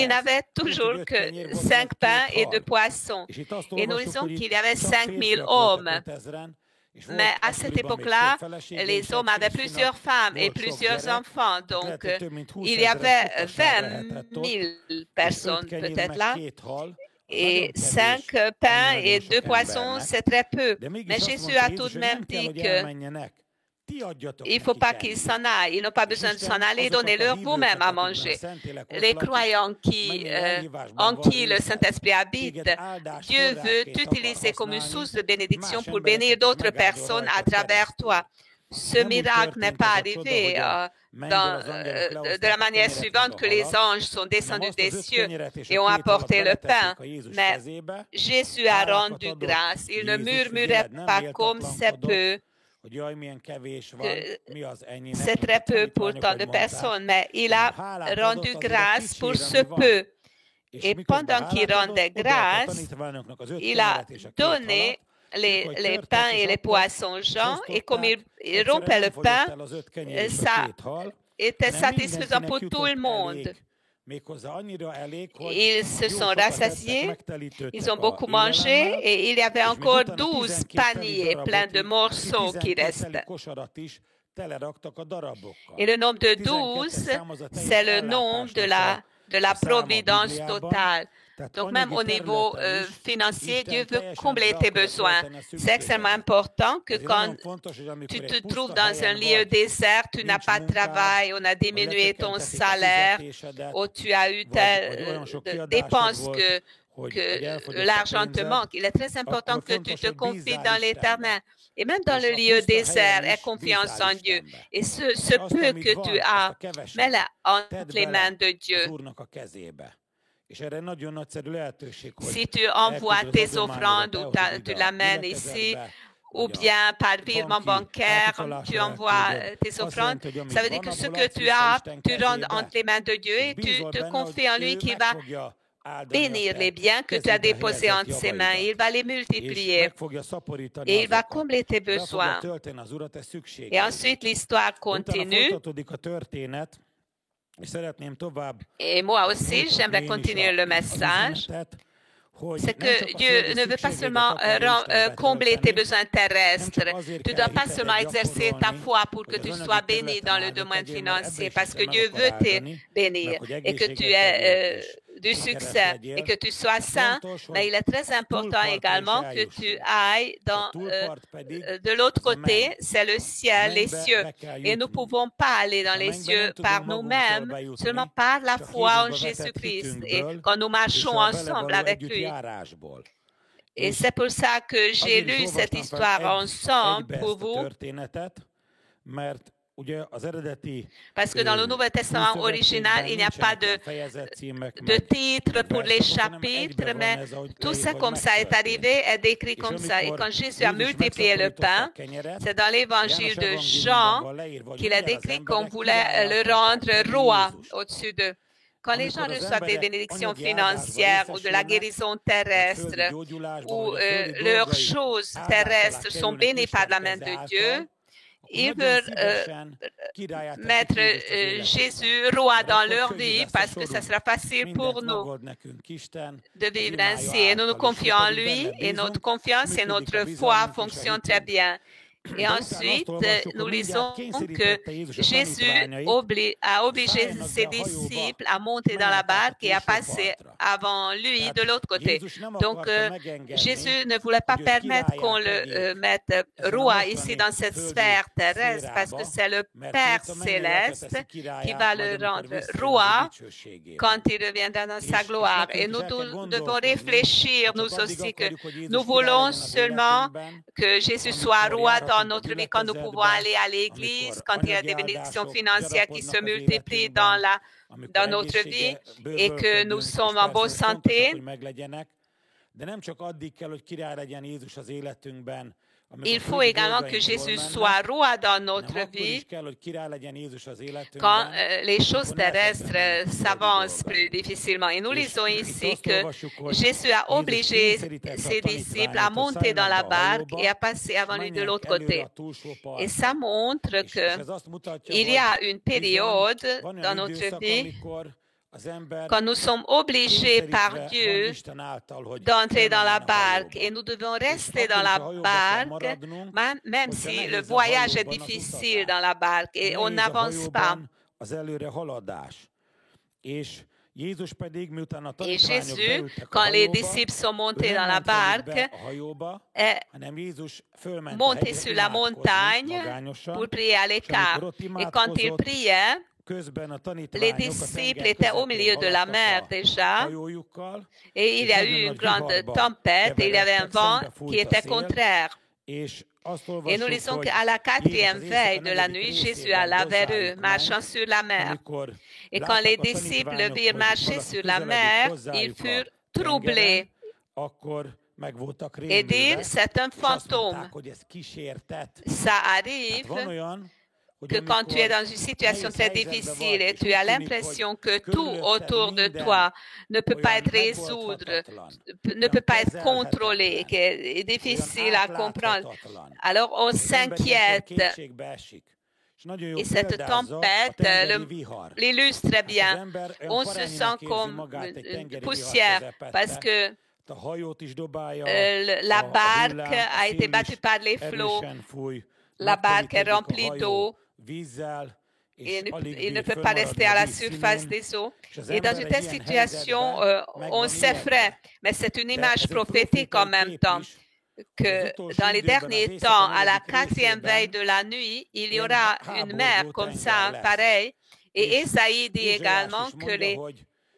il n'avait toujours que 5 pains et 2 poissons. Et nous disons qu'il y avait 5000 hommes. Mais à cette époque-là, les hommes avaient plusieurs femmes et plusieurs enfants. Donc, il y avait 20 000 personnes peut-être là. Et 5 pains et 2 poissons, c'est très peu. Mais Jésus a tout de même dit que il ne faut pas qu'ils s'en aillent. Ils n'ont pas besoin de s'en aller. Donnez-leur vous-même à manger. Les croyants en qui le Saint-Esprit habite, Dieu veut t'utiliser comme une source de bénédiction pour bénir d'autres personnes à travers toi. Ce miracle n'est pas arrivé de la manière suivante que les anges sont descendus des cieux et ont apporté le pain. Mais Jésus a rendu grâce. Il ne murmurait pas comme c'est peu. C'est très peu pour tant de personnes, mais il a rendu grâce pour ce peu. Et pendant qu'il rendait grâce, il a donné les pains et les poissons aux gens, et comme il rompait le pain, ça était satisfaisant pour tout le monde. Ils se sont rassasiés, ils ont beaucoup mangé et il y avait encore 12 paniers pleins de morceaux qui restaient. Et le nombre de 12, c'est le nombre de la providence totale. Donc même au niveau financier, Dieu veut combler tes besoins. C'est extrêmement important que quand tu te trouves dans un lieu désert, tu n'as pas de travail, on a diminué ton salaire, ou tu as eu telle dépense que l'argent te manque. Il est très important que tu te confies dans l'Éternel. Et même dans le lieu désert, aie confiance en Dieu. Et ce peu que tu as, mets-le entre les mains de Dieu. Si tu envoies tes offrandes ou tu l'amènes ici, ou bien par virement bancaire, tu envoies tes offrandes, ça veut dire que ce que tu as, tu rends entre les mains de Dieu et tu te confies en lui qui va bénir les biens que tu as déposés entre ses mains. Il va les multiplier et il va combler tes besoins. Et ensuite, l'histoire continue. Et moi aussi, j'aimerais continuer le message. C'est que Dieu ne veut pas seulement combler tes besoins terrestres. Tu ne dois pas seulement exercer ta foi pour que tu sois béni dans le domaine financier, parce que Dieu veut te bénir et que tu aies du succès et que tu sois saint, mais il est très important également que tu ailles de l'autre côté, c'est le ciel, les cieux. Et nous ne pouvons pas aller dans les cieux par nous-mêmes, seulement par la foi en Jésus-Christ et quand nous marchons ensemble avec lui. Et c'est pour ça que j'ai lu cette histoire ensemble pour vous. Parce que dans le Nouveau Testament original, il n'y a pas de titre pour les chapitres, mais tout ça comme ça est arrivé est décrit comme ça. Et quand Jésus a multiplié le pain, c'est dans l'évangile de Jean qu'il a décrit qu'on voulait le rendre roi au-dessus d'eux. Quand les gens reçoivent des bénédictions financières ou de la guérison terrestre, ou leurs choses terrestres sont bénies par la main de Dieu, ils veulent mettre Jésus roi dans leur vie parce que ça sera facile pour nous de vivre ainsi. Et nous nous confions en lui et notre confiance et notre foi fonctionnent très bien. Et ensuite, nous lisons que Jésus a obligé ses disciples à monter dans la barque et à passer avant lui de l'autre côté. Donc, Jésus ne voulait pas permettre qu'on le mette roi ici dans cette sphère terrestre parce que c'est le Père céleste qui va le rendre roi quand il reviendra dans sa gloire. Et nous devons réfléchir, nous aussi, que nous voulons seulement que Jésus soit roi dans notre vie, quand nous pouvons aller à l'église, quand il y a des bénédictions financières qui se multiplient dans notre vie et que nous sommes en bonne santé. Il faut également que Jésus soit roi dans notre vie quand les choses terrestres s'avancent plus difficilement. Et nous lisons ici que Jésus a obligé ses disciples à monter dans la barque et à passer avant lui de l'autre côté. Et ça montre qu'il y a une période dans notre vie quand nous sommes obligés par Dieu d'entrer dans la barque et nous devons rester dans la barque, même si le voyage est difficile dans la barque et on n'avance pas. Et Jésus, quand les disciples sont montés dans la barque, est monté sur la montagne pour prier à l'écart. Et quand il priait, les disciples étaient au milieu de la mer déjà et il y a eu une grande tempête et il y avait un vent qui était contraire. Et nous lisons qu'à la 4e veille de la nuit, Jésus alla vers eux, marchant sur la mer. Et quand les disciples virent marcher sur la mer, ils furent troublés et dirent, c'est un fantôme. Ça arrive que quand tu es dans une situation très difficile et tu as l'impression que tout autour de toi ne peut pas être résolu, ne peut pas être contrôlé, qui est difficile à comprendre, alors on s'inquiète. Et cette tempête l'illustre très bien. On se sent comme une poussière parce que la barque a été battue par les flots. La barque est remplie d'eau. Il ne peut pas rester à la surface des eaux. Et dans une telle situation, on s'effraie. Mais c'est une image prophétique en même temps. Que dans les derniers temps, à la 4e veille de la nuit, il y aura une mer comme ça, pareil. Et Ésaïe dit également que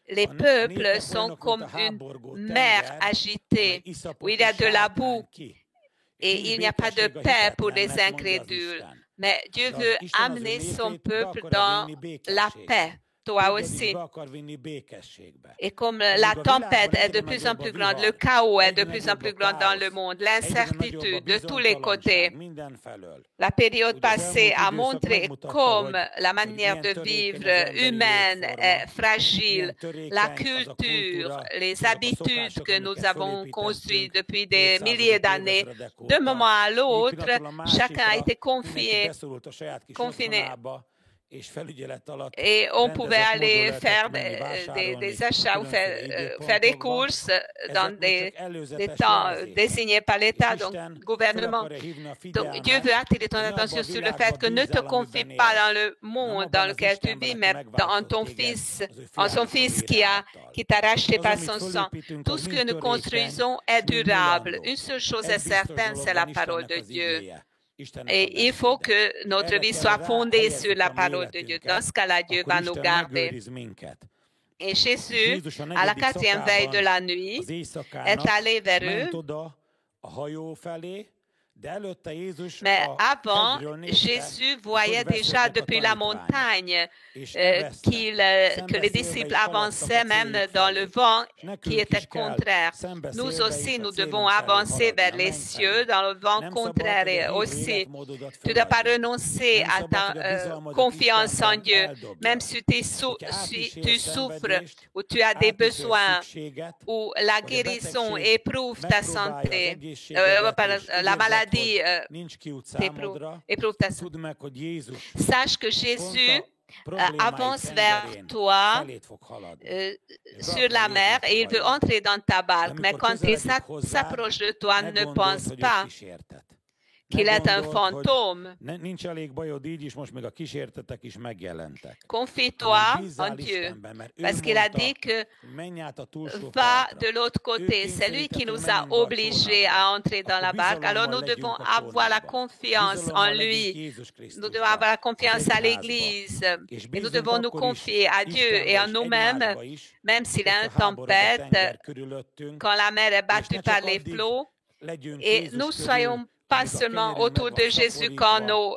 les peuples sont comme une mer agitée, où il y a de la boue. Et il n'y a pas de paix pour les incrédules. Mais Dieu veut amener son peuple dans la paix, toi aussi. Et comme la tempête est de plus en plus grande, le chaos est de plus en plus grand dans le monde, l'incertitude de tous les côtés, la période passée a montré comme la manière de vivre humaine est fragile, la culture, les habitudes que nous avons construites depuis des milliers d'années, d'un moment à l'autre, chacun a été confiné. Et on pouvait aller faire des achats ou faire des courses dans des temps désignés par l'État, donc gouvernement. Donc Dieu veut attirer ton attention sur le fait que ne te confie pas dans le monde dans lequel tu vis, mais dans ton Fils, en son Fils qui t'a racheté par son sang. Tout ce que nous construisons est durable. Une seule chose est certaine, c'est la parole de Dieu. Et il faut que notre vie soit fondée sur la parole de Dieu. Dans ce cas-là, Dieu va nous garder. Et Jésus, à la 4e veille de la nuit, est allé vers eux. Mais avant, Jésus voyait déjà depuis la montagne que les disciples avançaient même dans le vent qui était contraire. Nous aussi, nous devons avancer vers les cieux dans le vent contraire. Et aussi, tu ne dois pas renoncer à ta confiance en Dieu, même si tu souffres ou tu as des besoins ou la guérison éprouve ta santé, la maladie éprouve ta santé. Sache que Jésus avance vers toi sur la mer et il veut entrer dans ta barque. Mais quand il s'approche de toi, ne pense pas qu'il est un fantôme. Confie-toi en Dieu, parce qu'il a dit que va de l'autre côté. C'est lui qui nous a obligés à entrer dans la barque. Alors nous devons avoir la confiance en lui. Nous devons avoir la confiance à l'Église. Et nous devons nous confier à Dieu et en nous-mêmes, même s'il y a une tempête, quand la mer est battue par les flots. Et nous soyons pas seulement autour de Jésus quand nos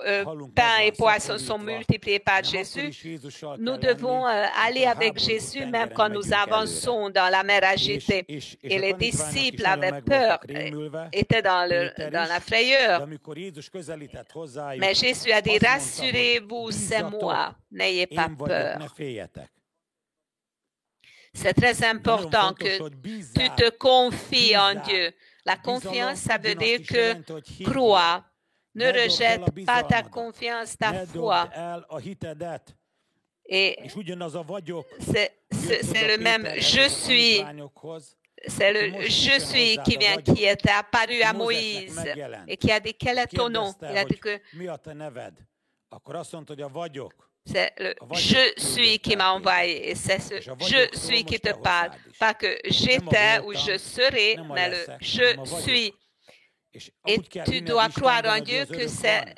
pains et poissons sont multipliés par Jésus. Nous devons aller avec Jésus même quand nous avançons dans la mer agitée. Et les disciples avaient peur, étaient dans la frayeur. Mais Jésus a dit, rassurez-vous, c'est moi, n'ayez pas peur. C'est très important que tu te confies en Dieu. La confiance, ça veut dire que crois. Ne rejette pas ta confiance, ta foi. Et c'est le même je suis. C'est le je suis qui est apparu à Moïse et qui a dit quel est ton nom? Il a dit que c'est le je suis qui m'a envoyé et c'est ce je suis qui te parle. Pas que j'étais ou je serai, mais le je suis. Et tu dois croire en Dieu que c'est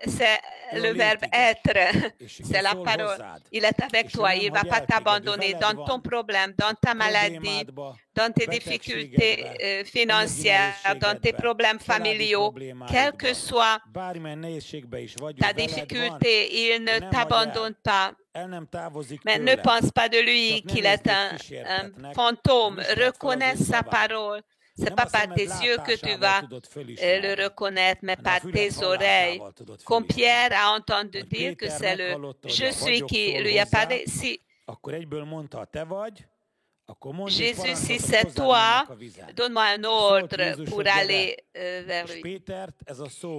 le verbe être, c'est la parole. Il est avec toi, il ne va pas t'abandonner dans ton problème, dans ta maladie, dans tes difficultés financières, dans tes problèmes familiaux, quelle que soit ta difficulté, il ne t'abandonne pas. Mais ne pense pas de lui qu'il est un fantôme, reconnais sa parole. Ce n'est pas par tes yeux que tu vas le reconnaître, mais par tes oreilles. Comme Pierre a entendu dire que c'est le « je suis » qui lui a parlé. Si Jésus, si c'est toi, donne-moi un ordre pour aller vers lui.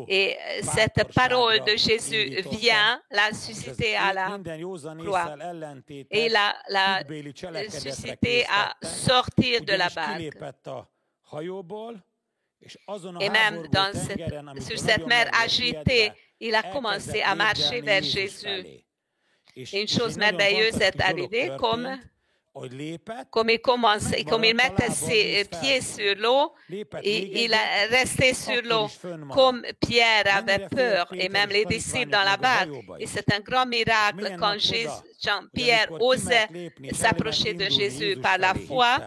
Et cette parole de Jésus vient la susciter à la croix. Et la susciter à sortir de la barque. Et même sur cette mer agitée, il a commencé à marcher vers Jésus. Et une chose merveilleuse est arrivée, comme il mettait ses pieds sur l'eau, et il est resté sur l'eau, comme Pierre avait peur, et même les disciples dans la barque. Et c'est un grand miracle quand Pierre osait s'approcher de Jésus par la foi.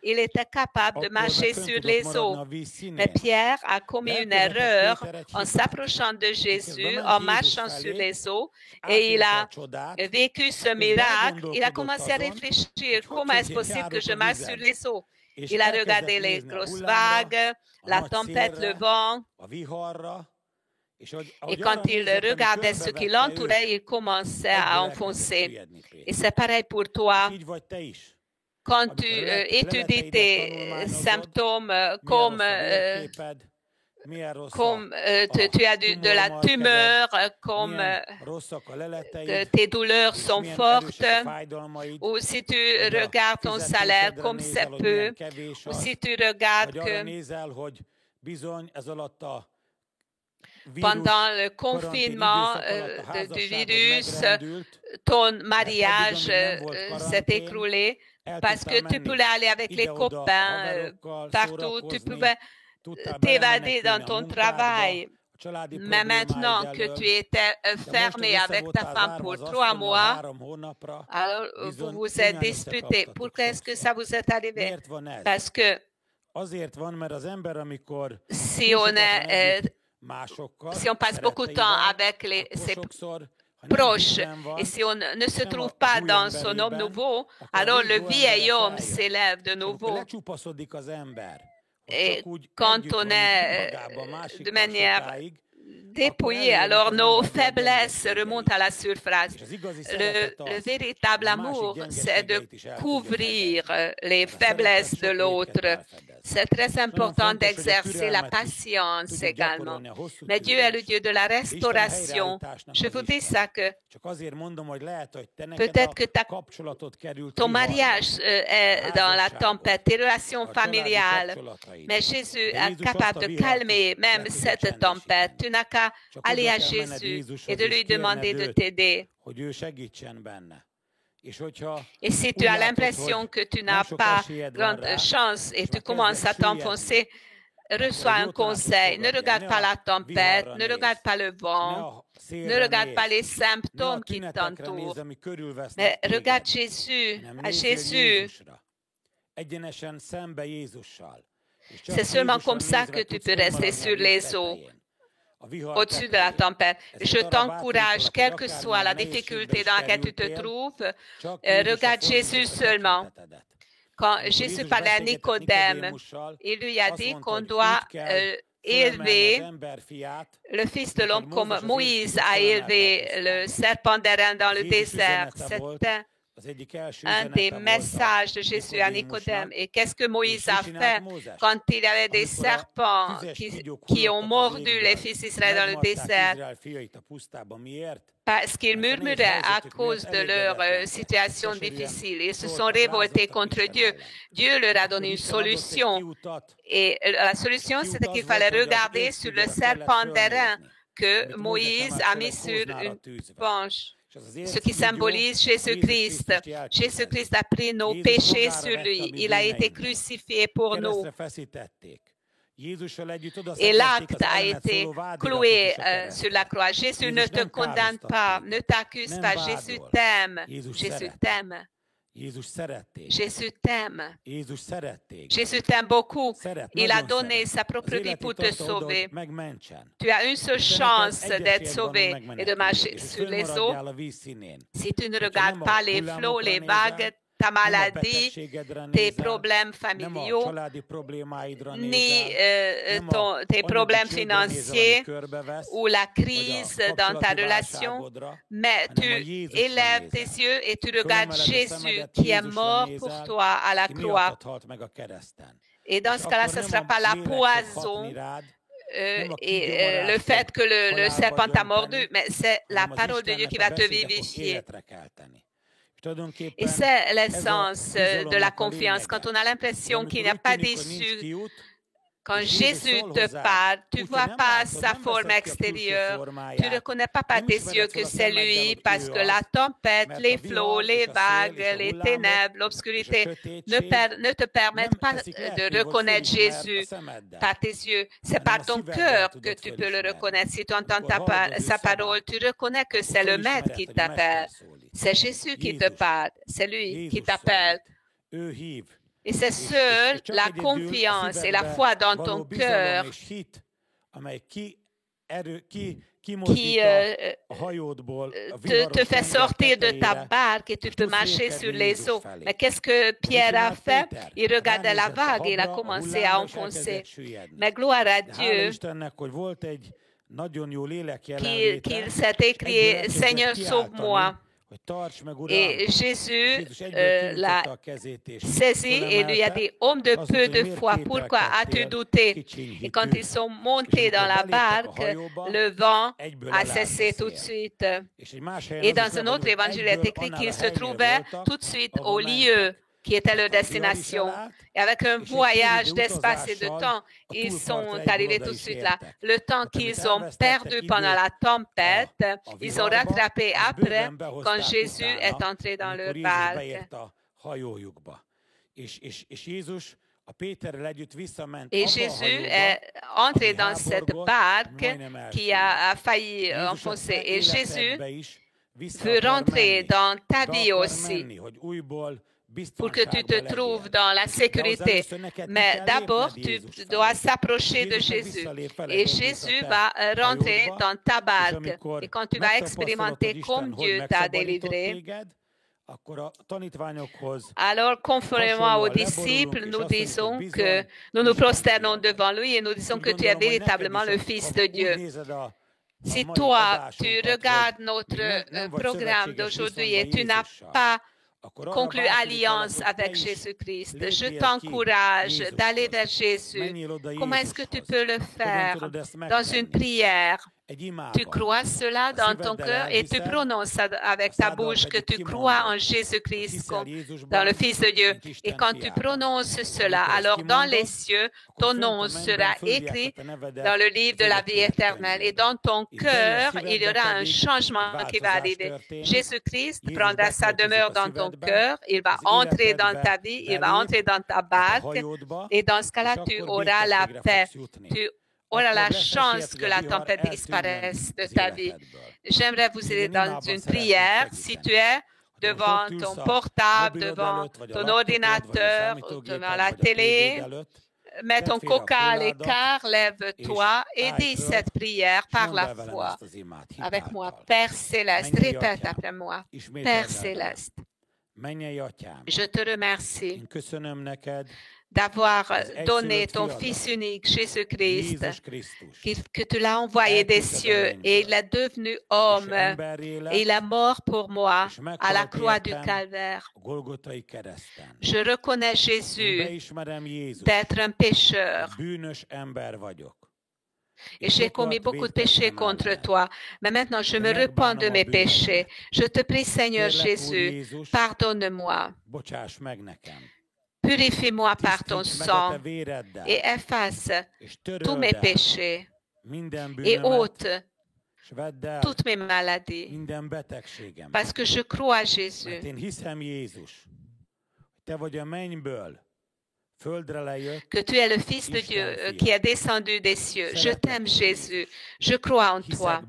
Il était capable de marcher sur les eaux. Mais Pierre a commis une erreur en s'approchant de Jésus, en marchant sur les eaux, et il a vécu ce miracle. Il a commencé à réfléchir, comment est-ce possible que je marche sur les eaux? Il a regardé les grosses vagues, la tempête, le vent. Et quand il regardait ce qui l'entourait, il commençait à enfoncer. Et c'est pareil pour toi. Quand tu étudies tes symptômes, comme tu as de la tumeur, comme que tes douleurs sont fortes, ou si tu regardes ton salaire comme c'est peu, ou si tu regardes que pendant le confinement du virus, ton mariage s'est écroulé, parce que tu pouvais aller avec les copains partout, tu pouvais t'évader dans ton travail. Mais maintenant que tu étais fermé avec ta femme pour 3 mois, alors vous vous êtes disputés. Pourquoi est-ce que ça vous est arrivé? Parce que si on passe beaucoup de temps avec ses proche. Et si on ne se trouve pas dans son homme nouveau, alors le vieil homme s'élève de nouveau. Et quand on est de manière dépouillée, alors nos faiblesses remontent à la surface. Le véritable amour, c'est de couvrir les faiblesses de l'autre. C'est très important d'exercer la patience également. Mais Dieu est le Dieu de la restauration. Je vous dis ça que peut-être que ton mariage est dans la tempête, tes relations familiales, mais Jésus est capable de calmer même cette tempête. Tu n'as qu'à aller à Jésus et de lui demander de t'aider. Et si tu as l'impression que tu n'as pas grande chance et tu commences à t'enfoncer, reçois un conseil. Ne regarde pas la tempête, ne regarde pas le vent, ne regarde pas les symptômes qui t'entourent, mais regarde Jésus, à Jésus. C'est seulement comme ça que tu peux rester sur les eaux, au-dessus de la tempête. Je t'encourage, quelle que soit la difficulté dans laquelle tu te trouves, regarde Jésus seulement. Quand Jésus parlait à Nicodème, il lui a dit qu'on doit élever le Fils de l'homme comme Moïse a élevé le serpent d'airain dans le désert. C'était un des messages de Jésus à Nicodème. Et qu'est-ce que Moïse a fait quand il y avait des serpents qui ont mordu les fils d'Israël dans le désert? Parce qu'ils murmuraient à cause de leur situation difficile. Ils se sont révoltés contre Dieu. Dieu leur a donné une solution. Et la solution, c'était qu'il fallait regarder sur le serpent d'airain que Moïse a mis sur une planche. Ce qui symbolise Jésus-Christ. Jésus-Christ a pris nos péchés sur lui. Il a été crucifié pour nous. Et l'acte a été cloué sur la croix. Jésus ne te condamne pas, ne t'accuse pas. Jésus t'aime. Jésus t'aime. Jésus t'aime. Jésus t'aime beaucoup. Il a donné sa propre vie pour te sauver. Tu as une seule chance d'être sauvé et de marcher sur les eaux. Si tu ne regardes pas les flots, les vagues, ta maladie, tes problèmes familiaux, ni tes problèmes financiers ou la crise dans ta relation, mais tu élèves tes yeux et tu regardes Jésus qui est mort pour toi à la croix. Et dans ce cas-là, ce ne sera pas la poison et le fait que le serpent t'a mordu, mais c'est la parole de Dieu qui va te vivifier. Et c'est l'essence de la confiance. Quand on a l'impression qu'il n'y a pas d'issue, quand Jésus te parle, tu ne vois pas sa forme extérieure. Tu ne reconnais pas par tes yeux que c'est lui parce que la tempête, les flots, les vagues, les ténèbres, l'obscurité ne te permettent pas de reconnaître Jésus par tes yeux. C'est par ton cœur que tu peux le reconnaître. Si tu entends sa parole, tu reconnais que c'est le Maître qui t'appelle. C'est Jésus qui te parle. C'est lui qui t'appelle. Et c'est seule la confiance et la foi dans ton cœur qui te fait sortir de ta barque et tu peux marcher sur les eaux. Mais qu'est-ce que Pierre a fait? Il regardait la vague et il a commencé à enfoncer. Mais gloire à Dieu qu'il s'est écrit « Seigneur, sauve-moi ». Et Jésus l'a saisi et lui a dit, homme de peu de foi, pourquoi as-tu douté? Et quand ils sont montés dans la barque, le vent a cessé tout de suite. Et dans un autre évangile, il est écrit qu'ils se trouvaient tout de suite au lieu qui était leur destination. Et avec un voyage d'espace et de temps, ils sont arrivés tout de suite là. Le temps qu'ils ont perdu pendant la tempête, ils ont rattrapé après quand Jésus est entré dans leur barque. Et Jésus est entré dans cette barque qui a failli enfoncer. Et Jésus veut rentrer dans ta vie aussi, pour que tu te trouves dans la sécurité. Mais d'abord, tu dois s'approcher de Jésus. Et Jésus va rentrer dans ta barque. Et quand tu vas expérimenter comme Dieu t'a délivré, alors, conformément aux disciples, nous disons que nous nous prosternons devant lui et nous disons que tu es véritablement le Fils de Dieu. Si toi, tu regardes notre programme d'aujourd'hui et tu n'as pas conclu alliance avec Jésus-Christ. Je t'encourage d'aller vers Jésus. Comment est-ce que tu peux le faire? Dans une prière. Tu crois cela dans ton cœur et tu prononces avec ta bouche que tu crois en Jésus-Christ, dans le Fils de Dieu. Et quand tu prononces cela, alors dans les cieux, ton nom sera écrit dans le livre de la vie éternelle. Et dans ton cœur, il y aura un changement qui va arriver. Jésus-Christ prendra sa demeure dans ton cœur, il va entrer dans ta vie, il va entrer dans ta barque. Et dans ce cas-là, tu auras la paix. Tu auras la chance que la tempête disparaisse de ta vie. J'aimerais vous aider dans une prière. Si tu es devant ton portable, devant ton ordinateur, devant la télé, mets ton coca à l'écart, lève-toi et dis cette prière par la foi. Avec moi, Père Céleste, répète après moi. Père Céleste, je te remercie d'avoir donné ton Fils unique, Jésus-Christ, que tu l'as envoyé des cieux et il est devenu homme et il est mort pour moi à la croix du Calvaire. Je reconnais Jésus d'être un pécheur. Et j'ai commis beaucoup de péchés contre toi. Mais maintenant, je me repens de mes péchés. Je te prie, Seigneur Jésus, pardonne-moi. Purifie-moi par ton sang et efface tous mes péchés et ôte toutes mes maladies parce que je crois à Jésus. Que tu es le Fils de Dieu qui est descendu des cieux. Je t'aime, Jésus. Je crois en toi.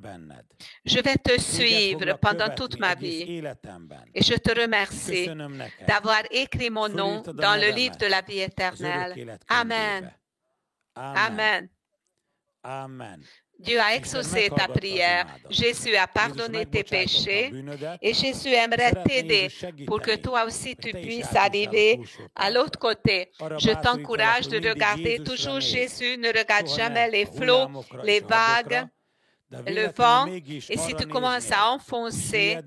Je vais te suivre pendant toute ma vie. Et je te remercie d'avoir écrit mon nom dans le livre de la vie éternelle. Amen. Amen. Amen. Dieu a exaucé ta prière. Jésus a pardonné tes péchés et Jésus aimerait t'aider pour que toi aussi tu puisses arriver à l'autre côté. Je t'encourage de regarder toujours Jésus. Ne regarde jamais les flots, les vagues, le vent. Et si tu commences à enfoncer,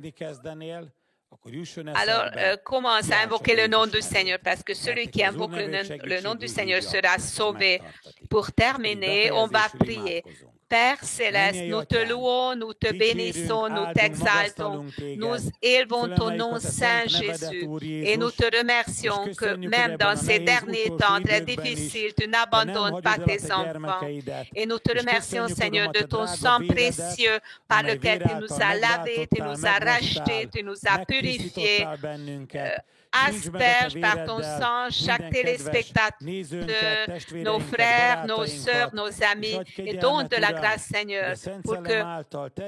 alors commence à invoquer le nom du Seigneur parce que celui qui invoque le nom du Seigneur sera sauvé. Pour terminer, on va prier. Père Céleste, nous te louons, nous te bénissons, nous t'exaltons, nous élevons ton nom Saint Jésus et nous te remercions que même dans ces derniers temps très difficiles, tu n'abandonnes pas tes enfants. Et nous te remercions, Seigneur, de ton sang précieux par lequel tu nous as lavés, tu nous as rachetés, tu nous as purifiés. Asperge par ton sang chaque téléspectateur, nos frères, nos sœurs, nos amis, et donne de la grâce, Seigneur, pour que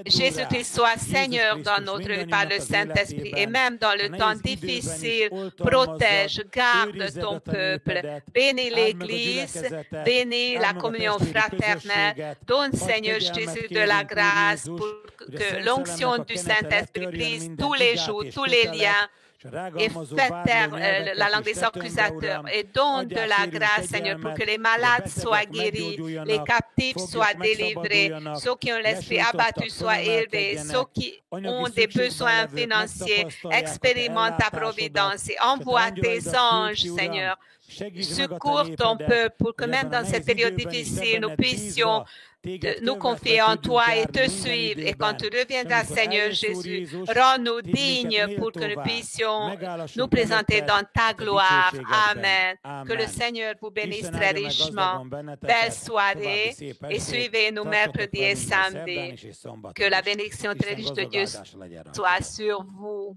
Jésus-Christ soit Seigneur dans notre vie par le Saint-Esprit. Et même dans le temps difficile, protège, garde ton peuple. Bénis l'Église, bénis la communion fraternelle. Donne, Seigneur Jésus, de la grâce pour que l'onction du Saint-Esprit brise tous les jours, tous les liens. Et faites taire la langue des accusateurs et donne de la grâce, Seigneur, pour que les malades soient guéris, les captifs soient délivrés, ceux qui ont l'esprit abattu soient élevés, ceux qui ont des besoins financiers expérimentent ta providence et envoie tes anges, Seigneur. Secours ton peuple pour que même dans cette période difficile, nous puissions nous confier en toi et te suivre. Et quand tu reviendras, Seigneur Jésus, rends-nous dignes pour que nous puissions nous présenter dans ta gloire. Amen. Que le Seigneur vous bénisse très richement. Belle soirée et suivez-nous mercredi et samedi. Que la bénédiction très riche de Dieu soit sur vous.